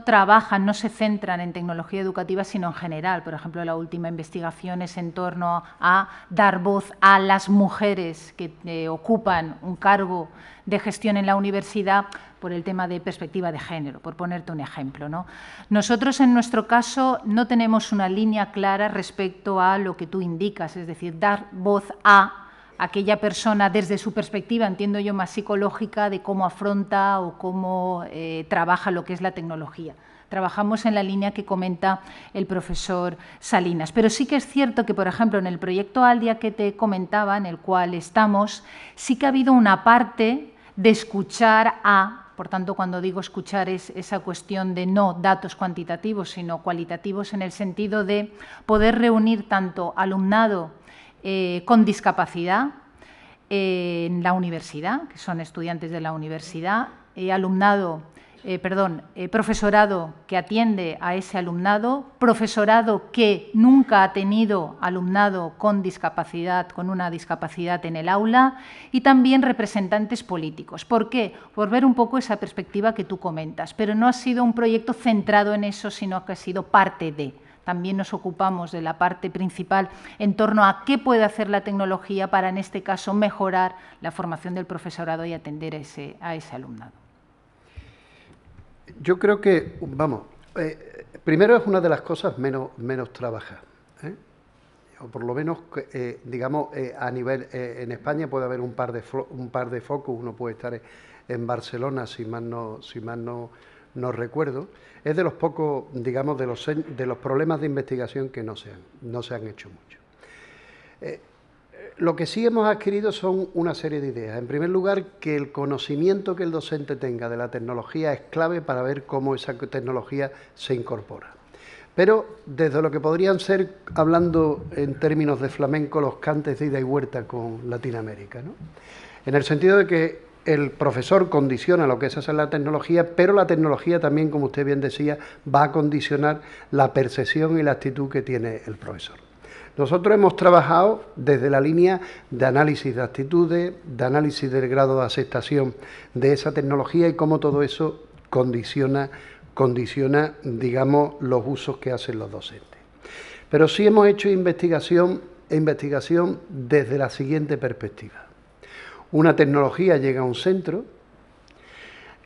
trabajan, no se centran en tecnología educativa, sino en general. Por ejemplo, la última investigación es en torno a dar voz a las mujeres que ocupan un cargo de gestión en la universidad por el tema de perspectiva de género, por ponerte un ejemplo, ¿no? Nosotros, en nuestro caso, no tenemos una línea clara respecto a lo que tú indicas, es decir, dar voz a aquella persona desde su perspectiva, entiendo yo, más psicológica, de cómo afronta o cómo trabaja lo que es la tecnología. Trabajamos en la línea que comenta el profesor Salinas. Pero sí que es cierto que, por ejemplo, en el proyecto Aldia que te comentaba, en el cual estamos, sí que ha habido una parte de escuchar a, por tanto, cuando digo escuchar es esa cuestión de no datos cuantitativos, sino cualitativos, en el sentido de poder reunir tanto alumnado con discapacidad en la universidad, que son estudiantes de la universidad, profesorado que atiende a ese alumnado, profesorado que nunca ha tenido alumnado con discapacidad, con una discapacidad en el aula, y también representantes políticos. ¿Por qué? Por ver un poco esa perspectiva que tú comentas, pero no ha sido un proyecto centrado en eso, sino que ha sido parte de. También nos ocupamos de la parte principal en torno a qué puede hacer la tecnología para, en este caso, mejorar la formación del profesorado y atender a ese alumnado. Yo creo que, vamos, primero es una de las cosas menos trabajadas, o por lo menos, digamos, a nivel, en España puede haber un par de focos, uno puede estar en Barcelona, si mal no recuerdo. Es de los pocos, digamos, de los problemas de investigación que no se han hecho mucho. Lo que sí hemos adquirido son una serie de ideas. En primer lugar, que el conocimiento que el docente tenga de la tecnología es clave para ver cómo esa tecnología se incorpora. Pero desde lo que podrían ser, hablando en términos de flamenco, los cantes de ida y vuelta con Latinoamérica, ¿no? En el sentido de que el profesor condiciona lo que es hacer la tecnología, pero la tecnología también, como usted bien decía, va a condicionar la percepción y la actitud que tiene el profesor. Nosotros hemos trabajado desde la línea de análisis de actitudes, de análisis del grado de aceptación de esa tecnología y cómo todo eso condiciona, digamos, los usos que hacen los docentes. Pero sí hemos hecho investigación desde la siguiente perspectiva. Una tecnología llega a un centro,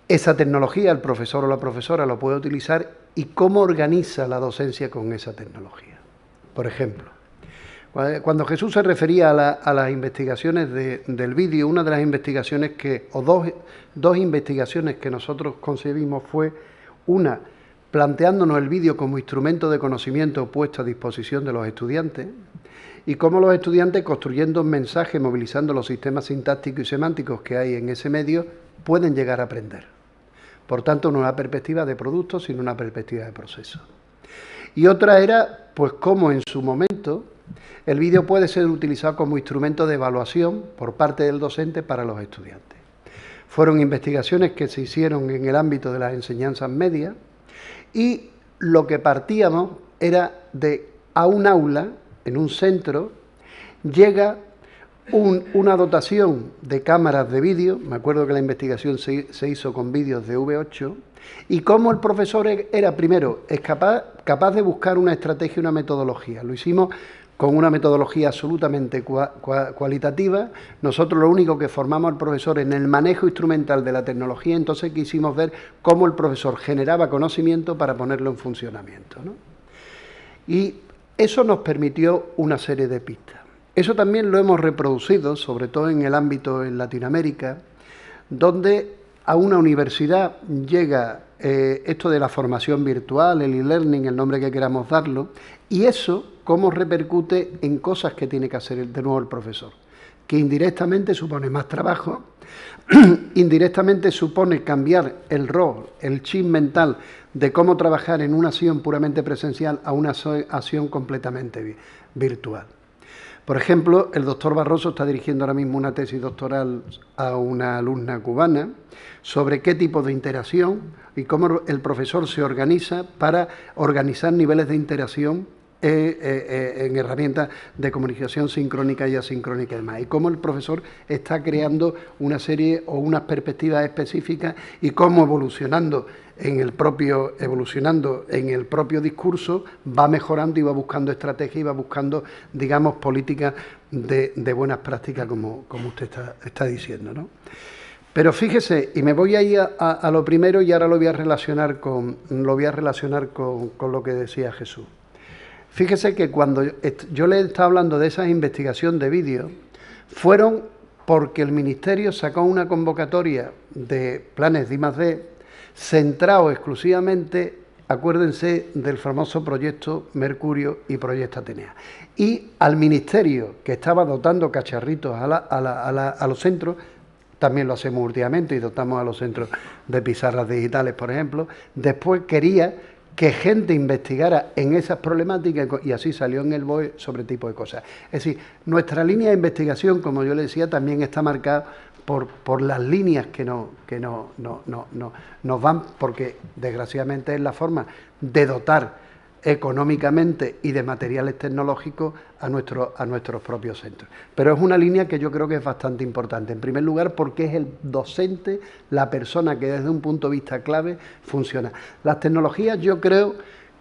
esa tecnología el profesor o la profesora lo puede utilizar y cómo organiza la docencia con esa tecnología. Por ejemplo, cuando Jesús se refería a las investigaciones del vídeo, una de las investigaciones dos investigaciones que nosotros concebimos fue una, planteándonos el vídeo como instrumento de conocimiento puesto a disposición de los estudiantes, y cómo los estudiantes, construyendo un mensaje, movilizando los sistemas sintácticos y semánticos que hay en ese medio, pueden llegar a aprender. Por tanto, no una perspectiva de producto, sino una perspectiva de proceso. Y otra era, pues, cómo en su momento el vídeo puede ser utilizado como instrumento de evaluación por parte del docente para los estudiantes. Fueron investigaciones que se hicieron en el ámbito de las enseñanzas medias y lo que partíamos era de a un aula, en un centro, llega una dotación de cámaras de vídeo, me acuerdo que la investigación se hizo con vídeos de V8, y cómo el profesor era, primero, capaz de buscar una estrategia y una metodología. Lo hicimos con una metodología absolutamente cualitativa. Nosotros lo único que formamos al profesor en el manejo instrumental de la tecnología, entonces quisimos ver cómo el profesor generaba conocimiento para ponerlo en funcionamiento, ¿no? Y eso nos permitió una serie de pistas. Eso también lo hemos reproducido, sobre todo en el ámbito en Latinoamérica, donde a una universidad llega esto de la formación virtual, el e-learning, el nombre que queramos darlo, y eso cómo repercute en cosas que tiene que hacer de nuevo el profesor, que indirectamente supone más trabajo, indirectamente supone cambiar el rol, el chip mental de cómo trabajar en una acción puramente presencial a una acción completamente virtual. Por ejemplo, el doctor Barroso está dirigiendo ahora mismo una tesis doctoral a una alumna cubana sobre qué tipo de interacción y cómo el profesor se organiza para organizar niveles de interacción en herramientas de comunicación sincrónica y asincrónica y demás. Y cómo el profesor está creando una serie o unas perspectivas específicas y cómo evolucionando en el propio discurso va mejorando y va buscando estrategias y va buscando, digamos, políticas de buenas prácticas, como usted está diciendo, ¿no? Pero fíjese, y me voy a ir a lo primero y ahora lo voy a relacionar con lo que decía Jesús. Fíjese que cuando yo le estaba hablando de esa investigación de vídeo, fueron porque el Ministerio sacó una convocatoria de planes de I+D centrado exclusivamente, acuérdense del famoso proyecto Mercurio y proyecto Atenea. Y al Ministerio, que estaba dotando cacharritos a los centros, también lo hacemos últimamente y dotamos a los centros de pizarras digitales, por ejemplo, después quería que gente investigara en esas problemáticas y así salió en el BOE sobre tipo de cosas. Es decir, nuestra línea de investigación, como yo le decía, también está marcada por las líneas que nos van, porque desgraciadamente es la forma de dotar económicamente y de materiales tecnológicos a nuestros propios centros. Pero es una línea que yo creo que es bastante importante. En primer lugar, porque es el docente, la persona que desde un punto de vista clave funciona. Las tecnologías yo creo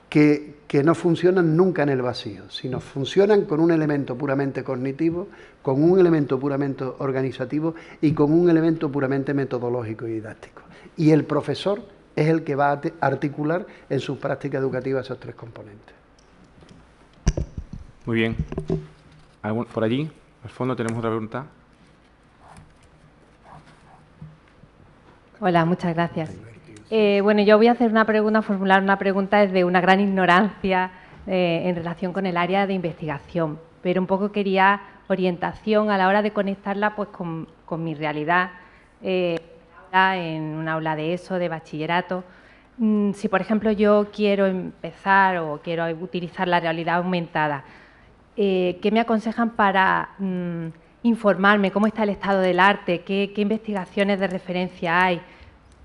que no funcionan nunca en el vacío, sino funcionan con un elemento puramente cognitivo, con un elemento puramente organizativo y con un elemento puramente metodológico y didáctico. Y el profesor es el que va a articular en sus prácticas educativas esos tres componentes. Muy bien. Por allí, al fondo, tenemos otra pregunta. Hola, muchas gracias. Bueno, yo voy a hacer formular una pregunta desde una gran ignorancia en relación con el área de investigación, pero un poco quería orientación a la hora de conectarla pues con mi realidad en un aula de ESO, de bachillerato. Si, por ejemplo, yo quiero empezar o quiero utilizar la realidad aumentada, ¿qué me aconsejan para informarme? ¿Cómo está el estado del arte? ¿Qué investigaciones de referencia hay?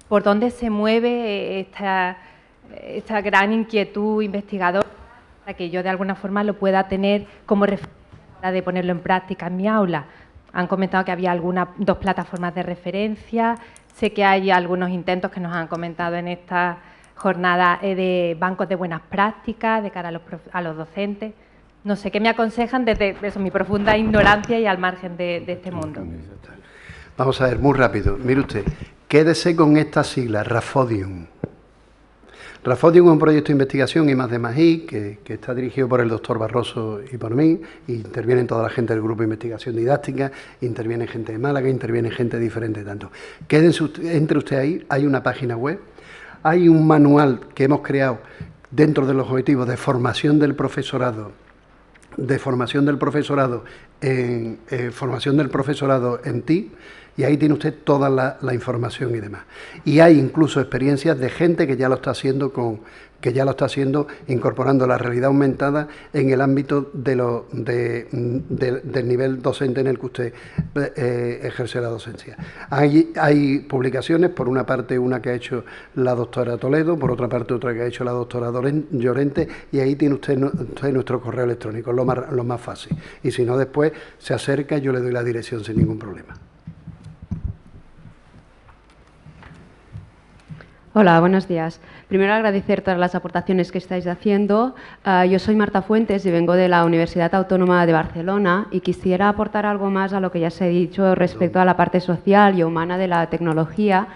¿Por dónde se mueve esta gran inquietud investigadora para que yo de alguna forma lo pueda tener como referencia de ponerlo en práctica en mi aula? Han comentado que había dos plataformas de referencia. Sé que hay algunos intentos que nos han comentado en esta jornada de bancos de buenas prácticas de cara a los docentes. No sé, ¿qué me aconsejan desde mi profunda ignorancia y al margen de este mundo? Vamos a ver, muy rápido. Mire usted, quédese con esta sigla, Rafodium. Rafodium es un proyecto de investigación I+D+I que está dirigido por el doctor Barroso y por mí, y interviene toda la gente del grupo de investigación didáctica, interviene gente de Málaga, interviene gente diferente tanto. Entre usted ahí, hay una página web, hay un manual que hemos creado dentro de los objetivos de formación del profesorado, en TI, y ahí tiene usted toda la información y demás. Y hay incluso experiencias de gente que ya lo está haciendo incorporando la realidad aumentada en el ámbito del nivel docente en el que usted ejerce la docencia. Hay publicaciones, por una parte una que ha hecho la doctora Toledo, por otra parte otra que ha hecho la doctora Llorente, y ahí tiene usted nuestro correo electrónico, lo más fácil. Y si no, después se acerca y yo le doy la dirección sin ningún problema. Hola, buenos días. Primero agradecer todas las aportaciones que estáis haciendo. Yo soy Marta Fuentes y vengo de la Universidad Autónoma de Barcelona y quisiera aportar algo más a lo que ya se ha dicho respecto a la parte social y humana de la tecnología.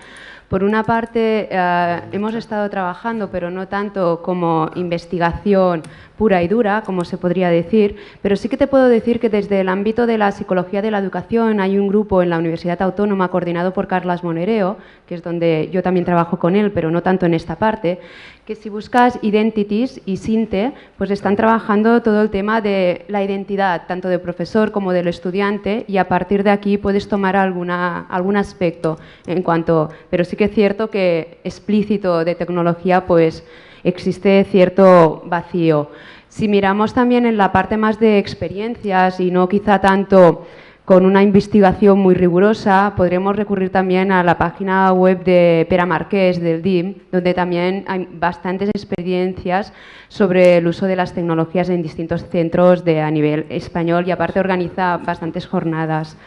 Por una parte, hemos estado trabajando, pero no tanto como investigación pura y dura, como se podría decir, pero sí que te puedo decir que desde el ámbito de la psicología de la educación hay un grupo en la Universidad Autónoma coordinado por Carles Monereo, que es donde yo también trabajo con él, pero no tanto en esta parte, que si buscas Identities y Sinte, pues están trabajando todo el tema de la identidad, tanto del profesor como del estudiante, y a partir de aquí puedes tomar algún aspecto en cuanto... Pero sí que es cierto que explícito de tecnología, pues existe cierto vacío. Si miramos también en la parte más de experiencias y no quizá tanto con una investigación muy rigurosa. Podremos recurrir también a la página web de Pere Marquès, del DIM, donde también hay bastantes experiencias sobre el uso de las tecnologías en distintos centros a nivel español, y aparte organiza bastantes jornadas.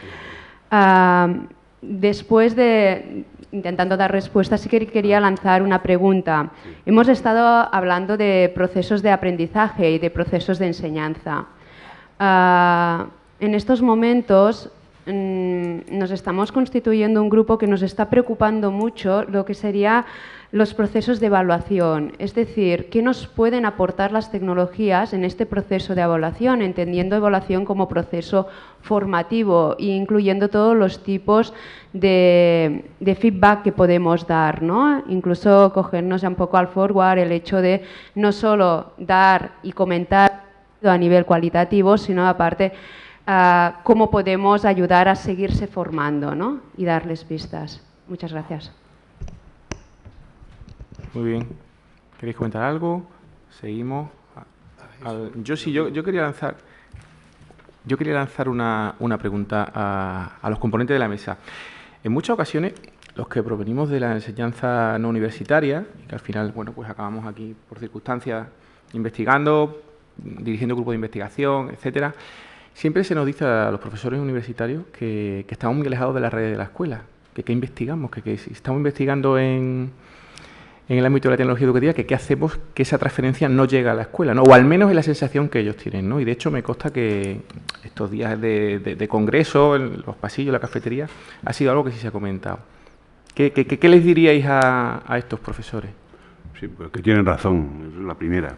Después de intentando dar respuesta, sí que quería lanzar una pregunta. Hemos estado hablando de procesos de aprendizaje y de procesos de enseñanza. En estos momentos nos estamos constituyendo un grupo que nos está preocupando mucho lo que serían los procesos de evaluación, es decir, qué nos pueden aportar las tecnologías en este proceso de evaluación, entendiendo evaluación como proceso formativo e incluyendo todos los tipos de feedback que podemos dar, ¿no? Incluso cogernos ya un poco al forward el hecho de no solo dar y comentar a nivel cualitativo, sino aparte cómo podemos ayudar a seguirse formando, ¿no? Y darles pistas. Muchas gracias. Muy bien. ¿Queréis comentar algo? Seguimos. Yo quería lanzar una pregunta a los componentes de la mesa. En muchas ocasiones, los que provenimos de la enseñanza no universitaria, y que al final, bueno, pues acabamos aquí por circunstancias investigando, dirigiendo grupos de investigación, etcétera, siempre se nos dice a los profesores universitarios que estamos muy alejados de las redes de la escuela, que investigamos, que si estamos investigando en el ámbito de la tecnología educativa, que qué hacemos que esa transferencia no llega a la escuela, ¿no? O al menos es la sensación que ellos tienen, ¿no? Y de hecho me consta que estos días de congreso, en los pasillos, la cafetería, ha sido algo que sí se ha comentado. ¿Qué les diríais a estos profesores? Sí, pues que tienen razón, es la primera.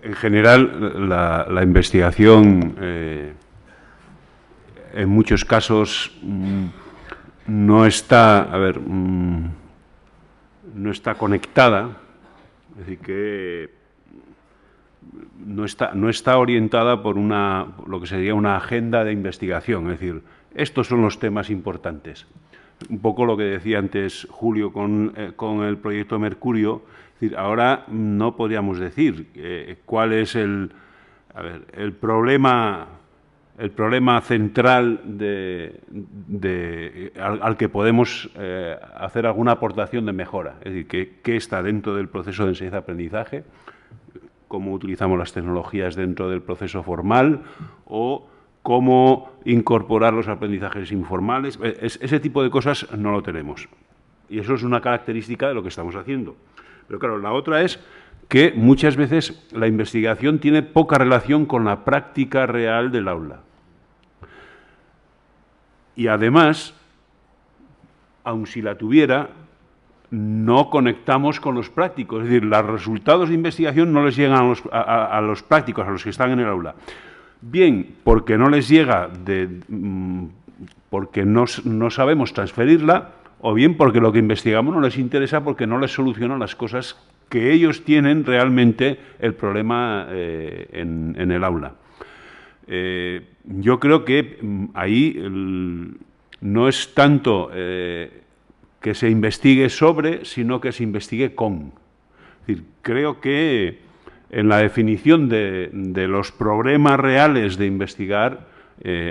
En general, la investigación en muchos casos no está, no está conectada, es decir, que no está orientada por lo que sería una agenda de investigación, es decir, estos son los temas importantes. Un poco lo que decía antes Julio con el proyecto Mercurio. Es decir, ahora no podríamos decir cuál es el problema central al que podemos hacer alguna aportación de mejora. Es decir, qué está dentro del proceso de enseñanza-aprendizaje, cómo utilizamos las tecnologías dentro del proceso formal o cómo incorporar los aprendizajes informales. Ese tipo de cosas no lo tenemos. Y eso es una característica de lo que estamos haciendo. Pero claro, la otra es que muchas veces la investigación tiene poca relación con la práctica real del aula. Y además, aun si la tuviera, no conectamos con los prácticos. Es decir, los resultados de investigación no les llegan a los prácticos, a los que están en el aula. Bien porque no les llega, porque no sabemos transferirla, o bien porque lo que investigamos no les interesa, porque no les soluciona las cosas que ellos tienen realmente el problema en el aula. Yo creo que ahí no es tanto que se investigue sobre, sino que se investigue con. Es decir, creo que en la definición de los problemas reales de investigar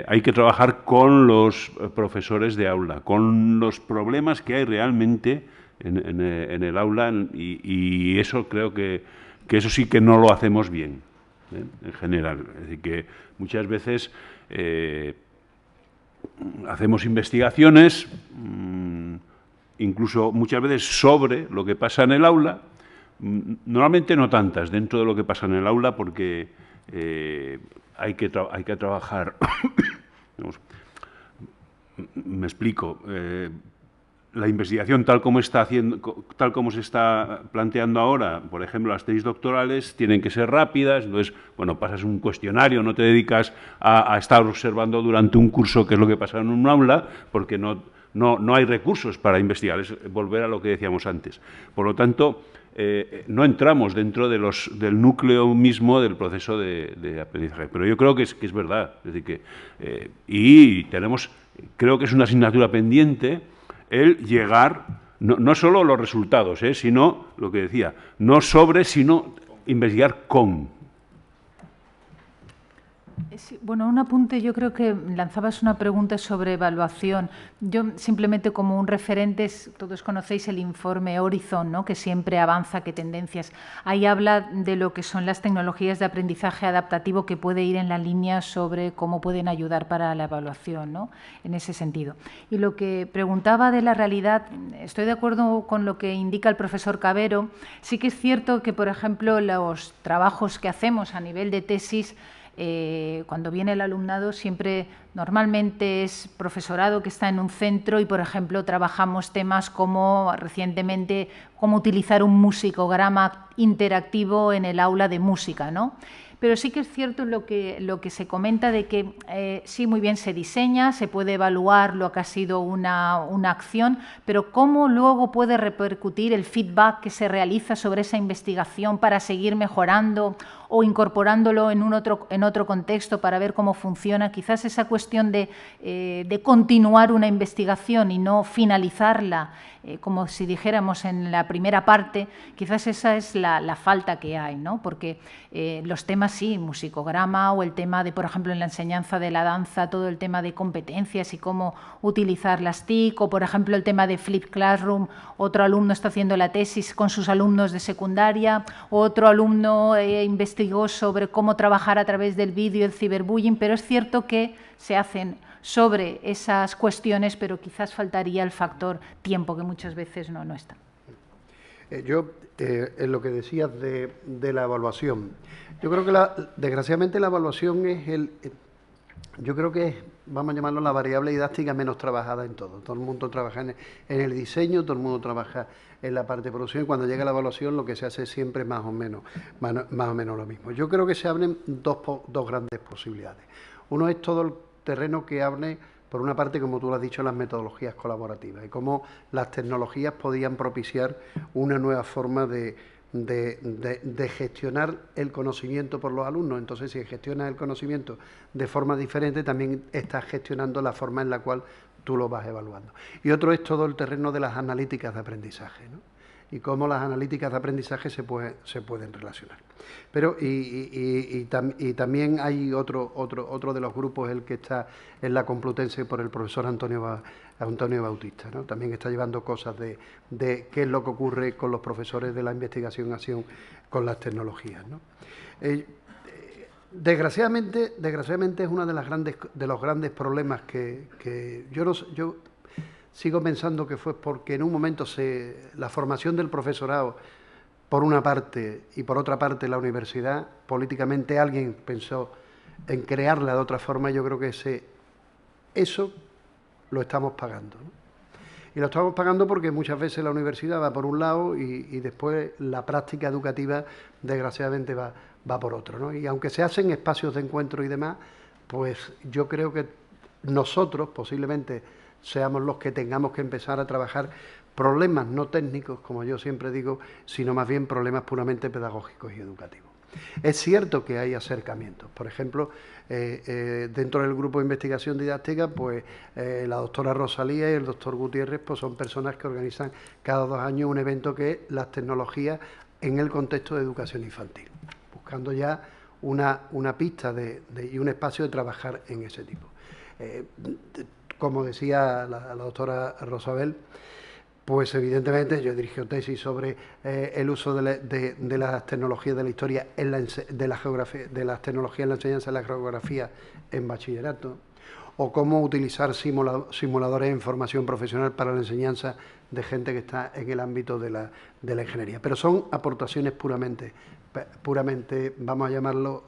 hay que trabajar con los profesores de aula, con los problemas que hay realmente en el aula, y eso creo que eso sí que no lo hacemos bien, en general. Es decir, que muchas veces hacemos investigaciones, incluso muchas veces sobre lo que pasa en el aula, normalmente no tantas dentro de lo que pasa en el aula, porque hay que trabajar. Me explico. La investigación tal como se está planteando ahora, por ejemplo, las tesis doctorales tienen que ser rápidas. Entonces, bueno, pasas un cuestionario, no te dedicas a estar observando durante un curso qué es lo que pasa en un aula, porque no hay recursos para investigar. Es volver a lo que decíamos antes. Por lo tanto, no entramos dentro del núcleo mismo del proceso de aprendizaje. Pero yo creo que es verdad. Es decir, creo que es una asignatura pendiente el llegar, no solo los resultados, sino, lo que decía, no sobre, sino investigar con. Sí, bueno, un apunte, yo creo que lanzabas una pregunta sobre evaluación. Yo simplemente como un referente, todos conocéis el informe Horizon, ¿no?, que siempre avanza, qué tendencias. Ahí habla de lo que son las tecnologías de aprendizaje adaptativo que puede ir en la línea sobre cómo pueden ayudar para la evaluación, ¿no?, en ese sentido. Y lo que preguntaba de la realidad, estoy de acuerdo con lo que indica el profesor Cabero. Sí que es cierto que, por ejemplo, los trabajos que hacemos a nivel de tesis, cuando viene el alumnado siempre normalmente es profesorado que está en un centro y, por ejemplo, trabajamos temas como recientemente cómo utilizar un musicograma interactivo en el aula de música, ¿no? Pero sí que es cierto lo que se comenta de que sí, muy bien, se diseña, se puede evaluar lo que ha sido una acción, pero cómo luego puede repercutir el feedback que se realiza sobre esa investigación para seguir mejorando o incorporándolo en otro contexto para ver cómo funciona. Quizás esa cuestión de continuar una investigación y no finalizarla, como si dijéramos en la primera parte, quizás esa es la falta que hay, ¿no? Porque los temas sí, musicograma o el tema de, por ejemplo, en la enseñanza de la danza, todo el tema de competencias y cómo utilizar las TIC, o por ejemplo el tema de Flip Classroom, otro alumno está haciendo la tesis con sus alumnos de secundaria, otro alumno investigó sobre cómo trabajar a través del vídeo y el ciberbullying, pero es cierto que se hacen sobre esas cuestiones, pero quizás faltaría el factor tiempo, que muchas veces no está. Yo, en lo que decías de la evaluación, yo creo que desgraciadamente la evaluación es yo creo que es, vamos a llamarlo, la variable didáctica menos trabajada en todo. Todo el mundo trabaja en el diseño, todo el mundo trabaja en la parte de producción, y cuando llega la evaluación lo que se hace es siempre más o menos lo mismo. Yo creo que se abren dos grandes posibilidades. Uno es todo el terreno que hable, por una parte, como tú lo has dicho, las metodologías colaborativas y cómo las tecnologías podían propiciar una nueva forma de gestionar el conocimiento por los alumnos. Entonces, si gestionas el conocimiento de forma diferente, también estás gestionando la forma en la cual tú lo vas evaluando. Y otro es todo el terreno de las analíticas de aprendizaje, ¿no? Y cómo las analíticas de aprendizaje se pueden relacionar. Pero y también hay otro de los grupos, el que está en la Complutense por el profesor Antonio Bautista, ¿no? También está llevando cosas de qué es lo que ocurre con los profesores de la investigación-acción con las tecnologías, ¿no? Desgraciadamente es uno de los grandes problemas que yo sigo pensando que fue porque en un momento la formación del profesorado, por una parte, y por otra parte la universidad, políticamente alguien pensó en crearla de otra forma. Yo creo que eso lo estamos pagando, ¿no? Y lo estamos pagando porque muchas veces la universidad va por un lado y después la práctica educativa, desgraciadamente, va por otro, ¿no? Y aunque se hacen espacios de encuentro y demás, pues yo creo que nosotros posiblemente seamos los que tengamos que empezar a trabajar problemas no técnicos, como yo siempre digo, sino más bien problemas puramente pedagógicos y educativos. Es cierto que hay acercamientos. Por ejemplo, dentro del grupo de investigación didáctica, pues la doctora Rosalía y el doctor Gutiérrez pues son personas que organizan cada 2 años un evento que es las tecnologías en el contexto de educación infantil, buscando ya una pista y un espacio de trabajar en ese tipo. Como decía la doctora Rosabel, pues evidentemente yo he dirigido tesis sobre el uso de las tecnologías de la historia, de las tecnologías en la enseñanza de la geografía en bachillerato, o cómo utilizar simuladores en formación profesional para la enseñanza de gente que está en el ámbito de la ingeniería. Pero son aportaciones puramente, vamos a llamarlo,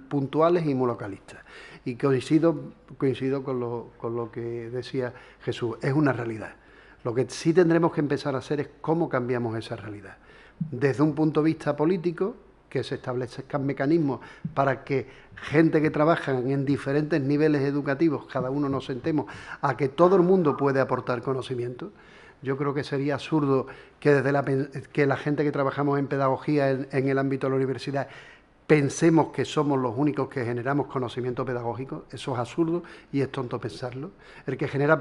puntuales y muy localistas. Y coincido con lo que decía Jesús, es una realidad. Lo que sí tendremos que empezar a hacer es cómo cambiamos esa realidad. Desde un punto de vista político, que se establezcan mecanismos para que gente que trabaja en diferentes niveles educativos, cada uno nos sentemos a que todo el mundo puede aportar conocimiento. Yo creo que sería absurdo que que la gente que trabajamos en pedagogía en el ámbito de la universidad pensemos que somos los únicos que generamos conocimiento pedagógico. Eso es absurdo y es tonto pensarlo. El que genera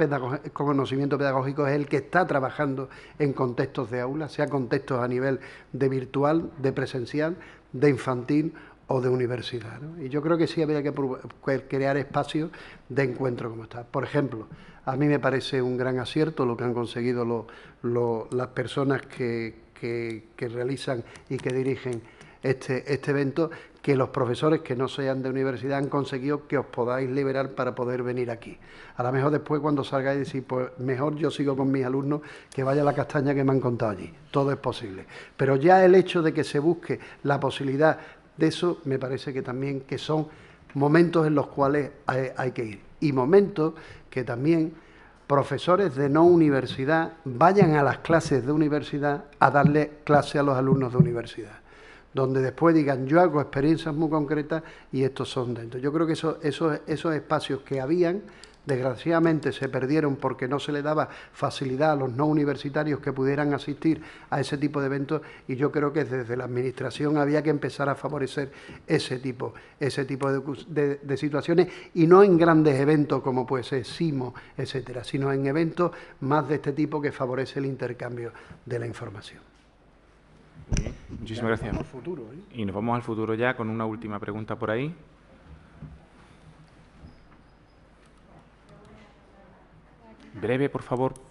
conocimiento pedagógico es el que está trabajando en contextos de aula, sea contextos a nivel de virtual, de presencial, de infantil o de universidad, ¿no? Y yo creo que sí habría que crear espacios de encuentro como está. Por ejemplo, a mí me parece un gran acierto lo que han conseguido las personas que realizan y que dirigen este evento, que los profesores que no sean de universidad han conseguido que os podáis liberar para poder venir aquí. A lo mejor después cuando salgáis decir, pues mejor yo sigo con mis alumnos, que vaya la castaña que me han contado allí. Todo es posible. Pero ya el hecho de que se busque la posibilidad de eso, me parece que también que son momentos en los cuales hay que ir. Y momentos que también profesores de no universidad vayan a las clases de universidad a darle clase a los alumnos de universidad, donde después digan, yo hago experiencias muy concretas y estos son dentro. Yo creo que esos espacios que habían, desgraciadamente se perdieron porque no se le daba facilidad a los no universitarios que pudieran asistir a ese tipo de eventos, y yo creo que desde la Administración había que empezar a favorecer ese tipo de situaciones, y no en grandes eventos como puede ser SIMO, etcétera, sino en eventos más de este tipo que favorece el intercambio de la información. Muchísimas gracias. Y nos vamos al futuro ya con una última pregunta por ahí. Breve, por favor. Pues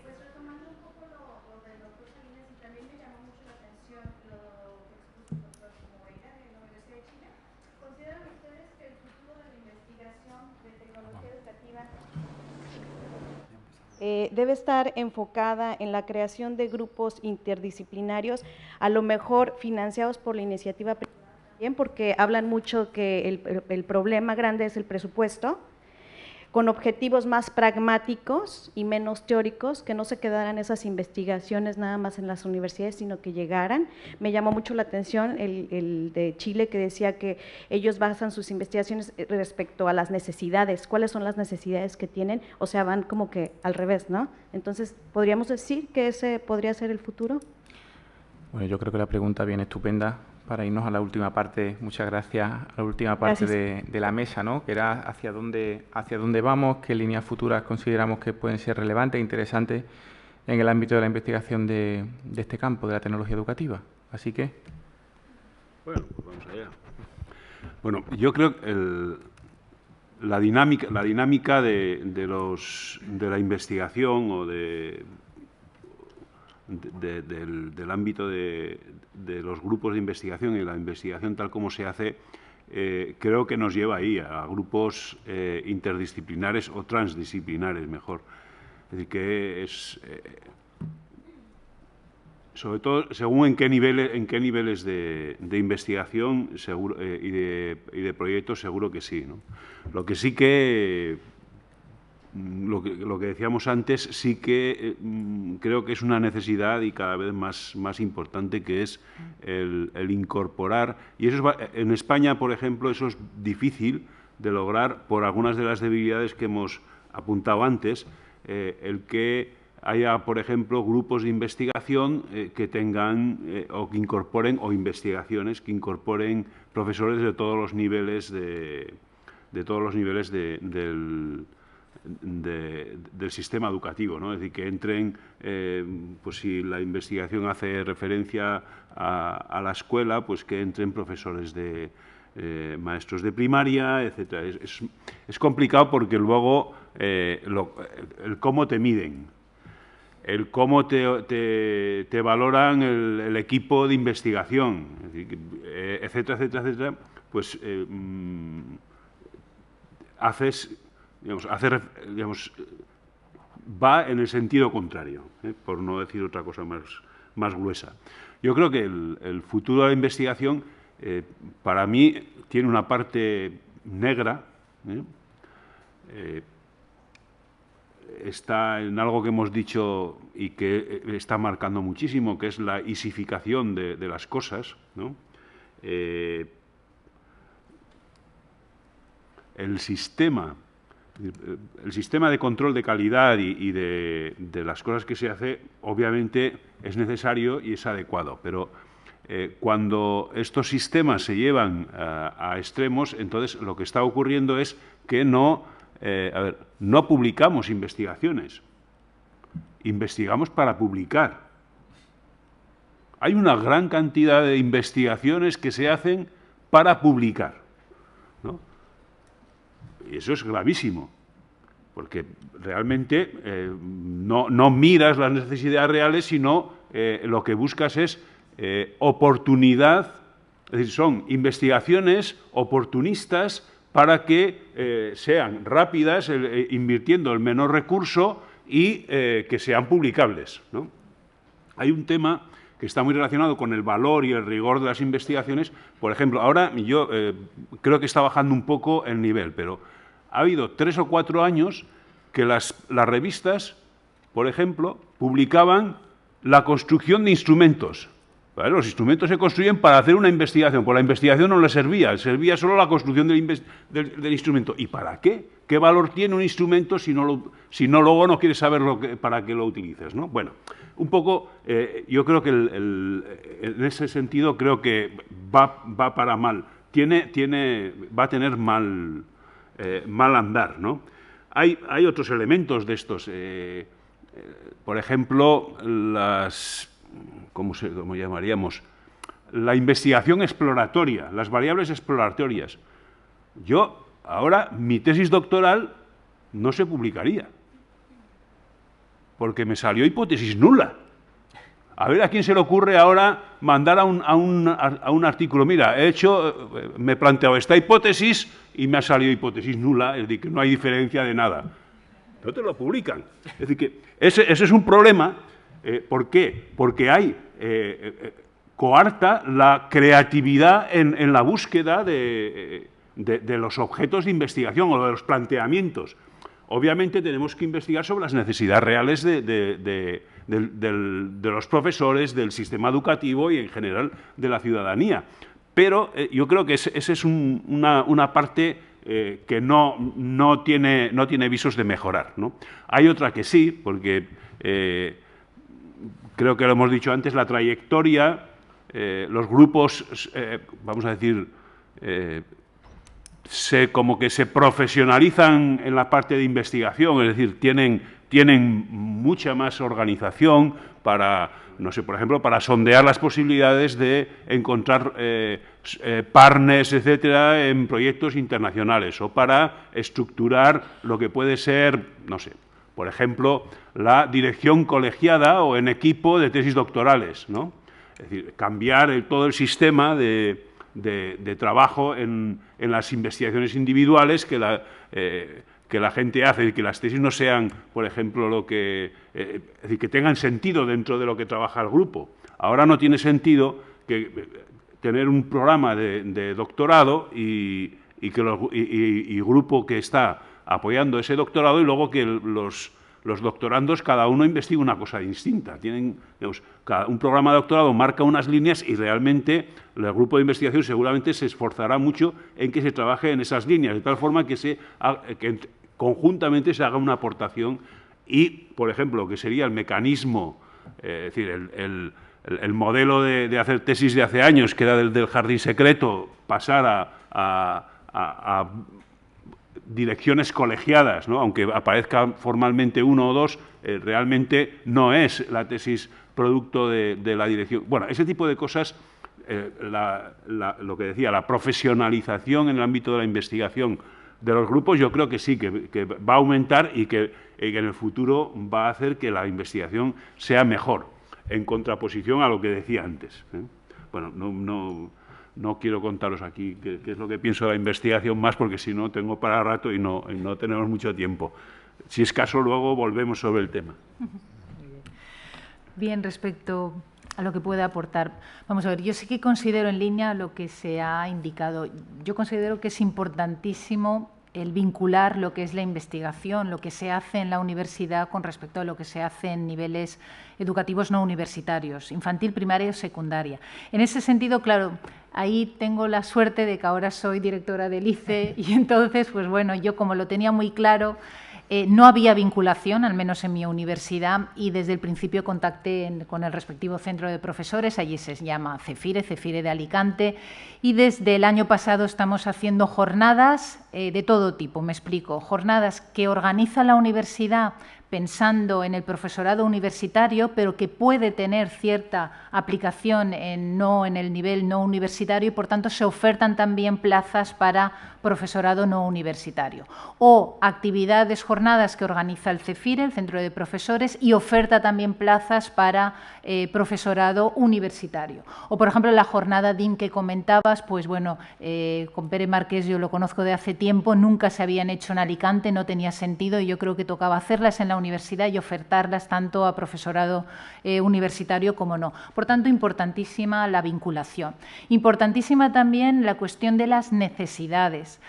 retomando un poco lo del doctor Salinas, y también me llamó mucho la atención lo que expuso el doctor Moreira de la Universidad de Chile. ¿Consideran ustedes que el futuro de la investigación de tecnología educativa debe estar enfocada en la creación de grupos interdisciplinarios, a lo mejor financiados por la iniciativa privada también, porque hablan mucho que el problema grande es el presupuesto, con objetivos más pragmáticos y menos teóricos, que no se quedaran esas investigaciones nada más en las universidades, sino que llegaran? Me llamó mucho la atención el de Chile, que decía que ellos basan sus investigaciones respecto a las necesidades. ¿Cuáles son las necesidades que tienen? O sea, van como que al revés, ¿no? Entonces, ¿podríamos decir que ese podría ser el futuro? Bueno, yo creo que la pregunta viene estupenda para irnos a la última parte. Muchas gracias. A la última parte de la mesa, ¿no? Que era hacia dónde vamos, qué líneas futuras consideramos que pueden ser relevantes e interesantes en el ámbito de la investigación de este campo, de la tecnología educativa. Así que... Bueno, pues vamos allá. Bueno, yo creo que la dinámica de la investigación o del ámbito de los grupos de investigación y la investigación tal como se hace, creo que nos lleva ahí a grupos interdisciplinares o transdisciplinares, mejor. Es decir, que es, sobre todo, según en qué niveles de investigación seguro, y de proyectos, seguro que sí, ¿no? Lo que sí que... Lo que decíamos antes, sí que creo que es una necesidad y cada vez más importante, que es el incorporar, y eso en España, por ejemplo, eso es difícil de lograr por algunas de las debilidades que hemos apuntado antes, el que haya, por ejemplo, grupos de investigación que tengan o que incorporen, o investigaciones que incorporen profesores de todos los niveles del sistema educativo, ¿no? Es decir, que entren, pues si la investigación hace referencia a la escuela, pues que entren profesores de maestros de primaria, etcétera. Es complicado porque luego el cómo te miden, el cómo te valoran el equipo de investigación, es decir, etcétera, etcétera, etcétera, pues va en el sentido contrario, por no decir otra cosa más gruesa. Yo creo que el futuro de la investigación, para mí, tiene una parte negra, está en algo que hemos dicho y que está marcando muchísimo, que es la isificación de las cosas, ¿no? El sistema de control de calidad y de las cosas que se hace, obviamente es necesario y es adecuado, pero cuando estos sistemas se llevan a extremos, entonces lo que está ocurriendo es que no publicamos investigaciones, investigamos para publicar. Hay una gran cantidad de investigaciones que se hacen para publicar, ¿no? Y eso es gravísimo, porque realmente no miras las necesidades reales, sino lo que buscas es oportunidad, es decir, son investigaciones oportunistas para que sean rápidas, invirtiendo el menor recurso y que sean publicables, ¿no? Hay un tema que está muy relacionado con el valor y el rigor de las investigaciones. Por ejemplo, ahora yo creo que está bajando un poco el nivel, pero ha habido 3 o 4 años que las revistas, por ejemplo, publicaban la construcción de instrumentos. ¿Vale? Los instrumentos se construyen para hacer una investigación, pues la investigación no les servía solo la construcción del instrumento. ¿Y para qué? ¿Qué valor tiene un instrumento si luego no quieres saber para qué lo utilizas, ¿no? Bueno, un poco, yo creo que en ese sentido creo que va para mal, va a tener mal andar, ¿no? Hay otros elementos de estos, por ejemplo, ¿cómo llamaríamos? La investigación exploratoria, las variables exploratorias. Yo, ahora, mi tesis doctoral no se publicaría, porque me salió hipótesis nula. A ver a quién se le ocurre ahora mandar a un artículo. Mira, me he planteado esta hipótesis y me ha salido hipótesis nula, es decir, que no hay diferencia de nada. No te lo publican. Es decir, que ese es un problema. ¿Por qué? Porque coarta la creatividad en la búsqueda de los objetos de investigación o de los planteamientos. Obviamente tenemos que investigar sobre las necesidades reales de los profesores, del sistema educativo y en general de la ciudadanía. Pero yo creo que esa es una parte que no tiene visos de mejorar, ¿no? Hay otra que sí, porque creo que lo hemos dicho antes, la trayectoria, los grupos, vamos a decir, como que se profesionalizan en la parte de investigación, es decir, tienen mucha más organización para, no sé, por ejemplo, para sondear las posibilidades de encontrar partners, etcétera, en proyectos internacionales, o para estructurar lo que puede ser, no sé, por ejemplo, la dirección colegiada o en equipo de tesis doctorales, ¿no? Es decir, cambiar todo el sistema de trabajo en las investigaciones individuales que la gente hace, y que las tesis no sean, por ejemplo, es decir, que tengan sentido dentro de lo que trabaja el grupo. Ahora no tiene sentido tener un programa de doctorado y grupo que está apoyando ese doctorado, y luego que los doctorandos cada uno investiga una cosa distinta. Un programa de doctorado marca unas líneas y realmente el grupo de investigación seguramente se esforzará mucho en que se trabaje en esas líneas, de tal forma que conjuntamente se haga una aportación y, por ejemplo, que sería el mecanismo, es decir, el modelo de hacer tesis de hace años, que era del jardín secreto, pasar a direcciones colegiadas, ¿no? Aunque aparezca formalmente uno o dos, realmente no es la tesis producto de la dirección. Bueno, ese tipo de cosas, lo que decía, la profesionalización en el ámbito de la investigación de los grupos, yo creo que sí, que va a aumentar y que en el futuro va a hacer que la investigación sea mejor, en contraposición a lo que decía antes, ¿eh? Bueno, no quiero contaros aquí qué es lo que pienso de la investigación más, porque si no tengo para rato y no tenemos mucho tiempo. Si es caso, luego volvemos sobre el tema. Bien, respecto a lo que puede aportar. Vamos a ver, yo sí que considero en línea lo que se ha indicado. Yo considero que es importantísimo el vincular lo que es la investigación, lo que se hace en la universidad con respecto a lo que se hace en niveles educativos no universitarios, infantil, primaria o secundaria. En ese sentido, claro, ahí tengo la suerte de que ahora soy directora del ICE y entonces, pues bueno, yo como lo tenía muy claro, no había vinculación, al menos en mi universidad, y desde el principio contacté con el respectivo centro de profesores, allí se llama CEFIRE de Alicante, y desde el año pasado estamos haciendo jornadas de todo tipo, me explico, jornadas que organiza la universidad pensando en el profesorado universitario, pero que puede tener cierta aplicación en el nivel no universitario y, por tanto, se ofertan también plazas para profesorado no universitario. O actividades, jornadas que organiza el CEFIRE, el Centro de Profesores, y oferta también plazas para profesorado universitario. O, por ejemplo, la jornada DIM que comentabas, pues bueno, con Pere Marqués yo lo conozco de hace tiempo, nunca se habían hecho en Alicante, no tenía sentido y yo creo que tocaba hacerlas en la universidad y ofertarlas tanto a profesorado universitario como no. Por tanto, importantísima la vinculación. Importantísima también la cuestión de las necesidades.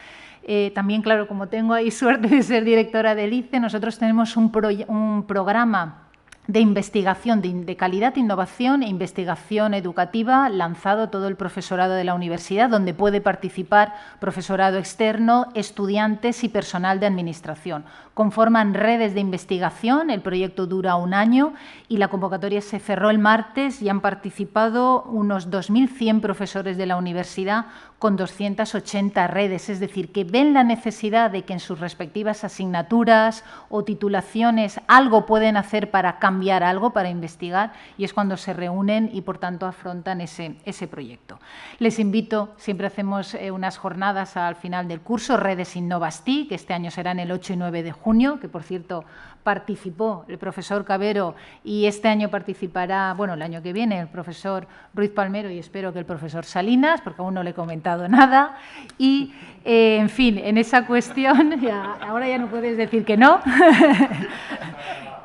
También, claro, como tengo ahí suerte de ser directora del ICE, nosotros tenemos un programa de investigación, de calidad, innovación e investigación educativa lanzado todo el profesorado de la universidad, donde puede participar profesorado externo, estudiantes y personal de administración. Conforman redes de investigación, el proyecto dura 1 año y la convocatoria se cerró el martes y han participado unos 2.100 profesores de la universidad con 280 redes, es decir, que ven la necesidad de que en sus respectivas asignaturas o titulaciones algo pueden hacer para cambiar algo, para investigar, y es cuando se reúnen y, por tanto, afrontan ese proyecto. Les invito, siempre hacemos unas jornadas al final del curso, Redes Innovasti, que este año serán el 8 y 9 de junio, que, por cierto, participó el profesor Cabero y este año participará, bueno, el año que viene, el profesor Ruiz Palmero y espero que el profesor Salinas, porque aún no le he comentado nada. Y, en fin, en esa cuestión, ahora ya no puedes decir que no,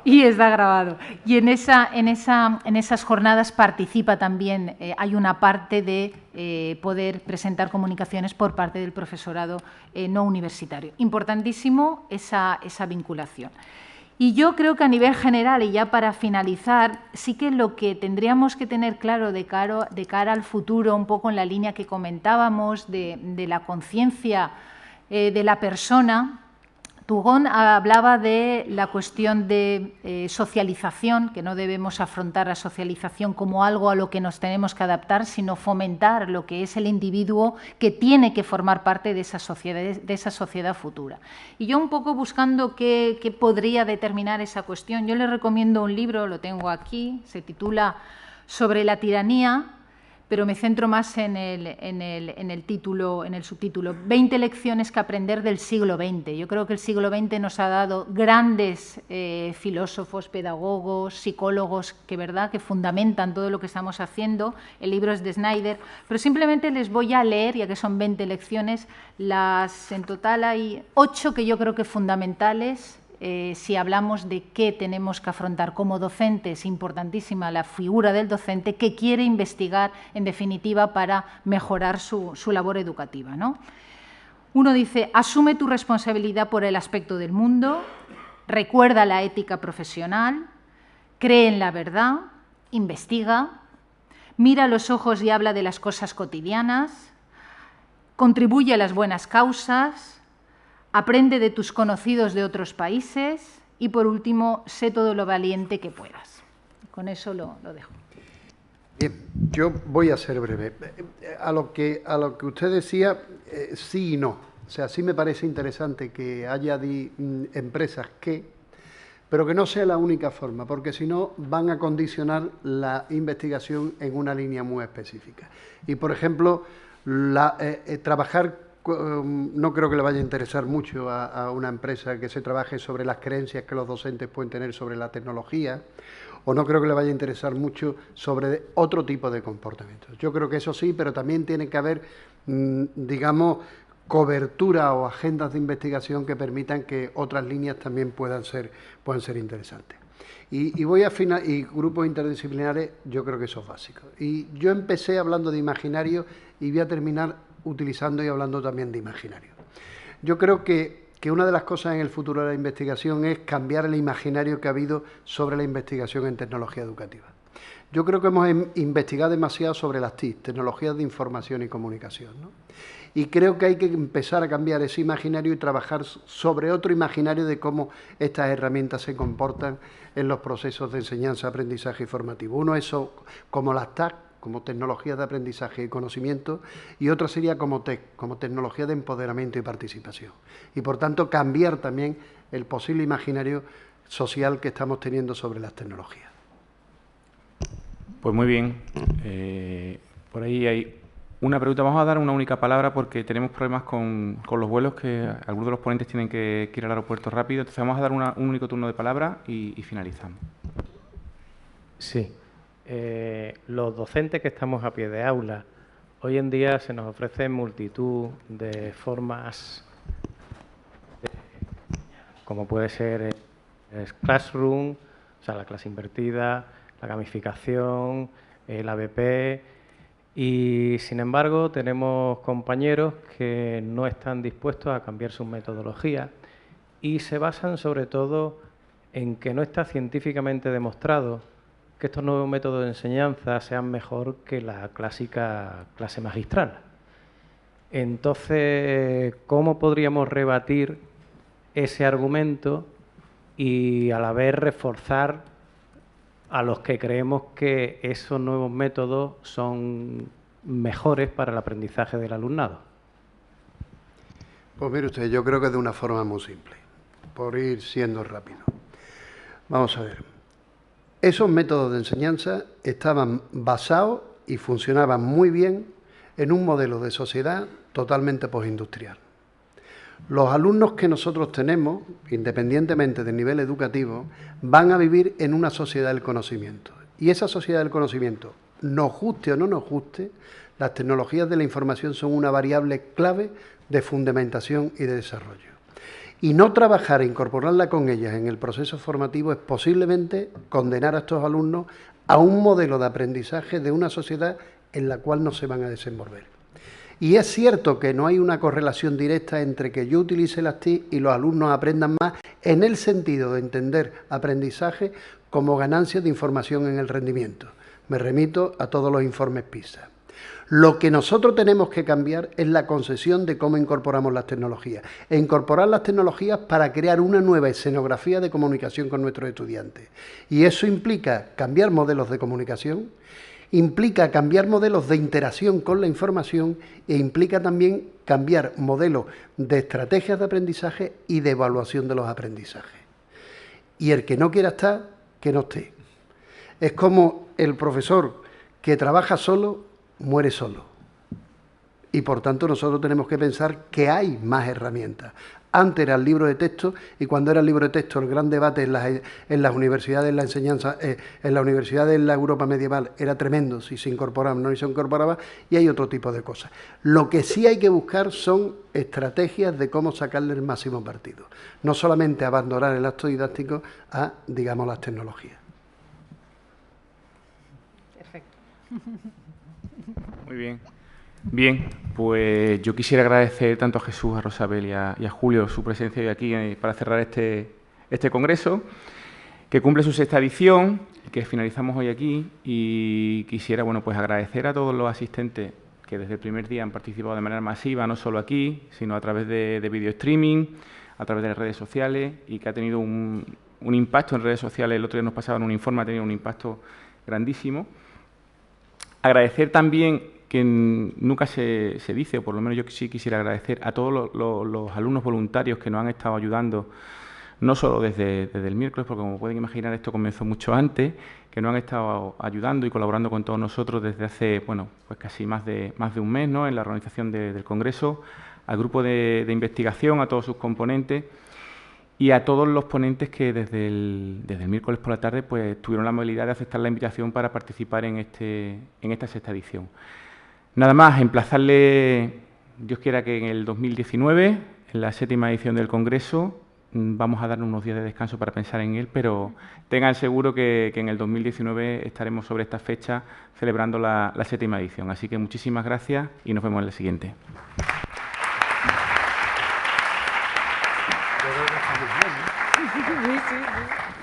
y está grabado. Y en esas jornadas participa también, hay una parte de poder presentar comunicaciones por parte del profesorado no universitario. Importantísimo esa vinculación. Y yo creo que a nivel general, y ya para finalizar, sí que lo que tendríamos que tener claro de cara al futuro, un poco en la línea que comentábamos de la conciencia de la persona, Tugón hablaba de la cuestión de socialización, que no debemos afrontar la socialización como algo a lo que nos tenemos que adaptar, sino fomentar lo que es el individuo que tiene que formar parte de esa sociedad futura. Y yo un poco buscando qué podría determinar esa cuestión, yo les recomiendo un libro, lo tengo aquí, se titula Sobre la tiranía, pero me centro más en el subtítulo, 20 lecciones que aprender del siglo XX. Yo creo que el siglo XX nos ha dado grandes filósofos, pedagogos, psicólogos que fundamentan todo lo que estamos haciendo. El libro es de Snyder, pero simplemente les voy a leer, ya que son 20 lecciones, en total hay 8 que yo creo que fundamentales. Si hablamos de qué tenemos que afrontar como docentes, importantísima la figura del docente que quiere investigar, en definitiva, para mejorar su labor educativa, ¿no? Uno dice, asume tu responsabilidad por el aspecto del mundo, recuerda la ética profesional, cree en la verdad, investiga, mira a los ojos y habla de las cosas cotidianas, contribuye a las buenas causas, aprende de tus conocidos de otros países y, por último, sé todo lo valiente que puedas. Con eso lo dejo. Bien, yo voy a ser breve. A lo que usted decía, sí y no. O sea, sí me parece interesante que haya empresas pero que no sea la única forma, porque si no van a condicionar la investigación en una línea muy específica. Y, por ejemplo, trabajar, no creo que le vaya a interesar mucho a una empresa que se trabaje sobre las creencias que los docentes pueden tener sobre la tecnología, o no creo que le vaya a interesar mucho sobre otro tipo de comportamientos. Yo creo que eso sí, pero también tiene que haber, digamos, cobertura o agendas de investigación que permitan que otras líneas también puedan ser interesantes. Y grupos interdisciplinares, yo creo que eso es básico. Y yo empecé hablando de imaginario y voy a terminar utilizando y hablando también de imaginario. Yo creo que una de las cosas en el futuro de la investigación es cambiar el imaginario que ha habido sobre la investigación en tecnología educativa. Yo creo que hemos investigado demasiado sobre las TIC, tecnologías de información y comunicación, ¿no? Y creo que hay que empezar a cambiar ese imaginario y trabajar sobre otro imaginario de cómo estas herramientas se comportan en los procesos de enseñanza, aprendizaje y formativo. Uno es como las TAC, como tecnologías de aprendizaje y conocimiento, y otra sería como TEC, como tecnología de empoderamiento y participación. Y, por tanto, cambiar también el posible imaginario social que estamos teniendo sobre las tecnologías. Pues muy bien. Por ahí hay una pregunta. Vamos a dar una única palabra porque tenemos problemas con los vuelos, que algunos de los ponentes tienen que ir al aeropuerto rápido. Entonces vamos a dar un único turno de palabra y finalizamos. Sí. Los docentes que estamos a pie de aula, hoy en día se nos ofrecen multitud de formas, como puede ser Classroom, o sea, la clase invertida, la gamificación, el ABP, y sin embargo tenemos compañeros que no están dispuestos a cambiar sus metodologías y se basan sobre todo en que no está científicamente demostrado que estos nuevos métodos de enseñanza sean mejor que la clásica clase magistral. Entonces, ¿cómo podríamos rebatir ese argumento y a la vez reforzar a los que creemos que esos nuevos métodos son mejores para el aprendizaje del alumnado? Pues mire usted, yo creo que de una forma muy simple, por ir siendo rápido. Vamos a ver. Esos métodos de enseñanza estaban basados y funcionaban muy bien en un modelo de sociedad totalmente postindustrial. Los alumnos que nosotros tenemos, independientemente del nivel educativo, van a vivir en una sociedad del conocimiento. Y esa sociedad del conocimiento, nos guste o no nos guste, las tecnologías de la información son una variable clave de fundamentación y de desarrollo. Y no trabajar e incorporarla con ellas en el proceso formativo es posiblemente condenar a estos alumnos a un modelo de aprendizaje de una sociedad en la cual no se van a desenvolver. Y es cierto que no hay una correlación directa entre que yo utilice las TIC y los alumnos aprendan más en el sentido de entender aprendizaje como ganancia de información en el rendimiento. Me remito a todos los informes PISA. Lo que nosotros tenemos que cambiar es la concepción de cómo incorporamos las tecnologías. E incorporar las tecnologías para crear una nueva escenografía de comunicación con nuestros estudiantes. Y eso implica cambiar modelos de comunicación, implica cambiar modelos de interacción con la información e implica también cambiar modelos de estrategias de aprendizaje y de evaluación de los aprendizajes. Y el que no quiera estar, que no esté. Es como el profesor que trabaja solo, muere solo. Y por tanto nosotros tenemos que pensar que hay más herramientas. Antes era el libro de texto y cuando era el libro de texto el gran debate en las universidades, en la enseñanza, en la universidad de la Europa medieval era tremendo, si se incorporaba o no se incorporaba, y hay otro tipo de cosas. Lo que sí hay que buscar son estrategias de cómo sacarle el máximo partido. No solamente abandonar el acto didáctico a, digamos, las tecnologías. Perfecto. Muy bien. Bien, pues yo quisiera agradecer tanto a Jesús, a Rosabel y a Julio su presencia hoy aquí para cerrar este congreso, que cumple su 6ª edición, que finalizamos hoy aquí, y quisiera pues agradecer a todos los asistentes que desde el primer día han participado de manera masiva, no solo aquí, sino a través de video streaming, a través de las redes sociales, y que ha tenido un impacto en redes sociales. El otro día nos pasaban un informe, ha tenido un impacto grandísimo. Agradecer también, que nunca se dice, o por lo menos yo sí quisiera agradecer a todos los alumnos voluntarios que nos han estado ayudando, no solo desde el miércoles, porque como pueden imaginar esto comenzó mucho antes, que nos han estado ayudando y colaborando con todos nosotros desde hace, pues casi más de un mes, ¿no?, en la organización del Congreso, al grupo de investigación, a todos sus componentes y a todos los ponentes que desde el miércoles por la tarde pues tuvieron la amabilidad de aceptar la invitación para participar en esta 6ª edición. Nada más, emplazarle, Dios quiera que en el 2019, en la 7ª edición del Congreso, vamos a darnos unos días de descanso para pensar en él, pero tengan seguro que en el 2019 estaremos sobre esta fecha celebrando la 7ª edición. Así que muchísimas gracias y nos vemos en la siguiente. Yo creo que estamos bien, ¿no? Sí, sí, sí.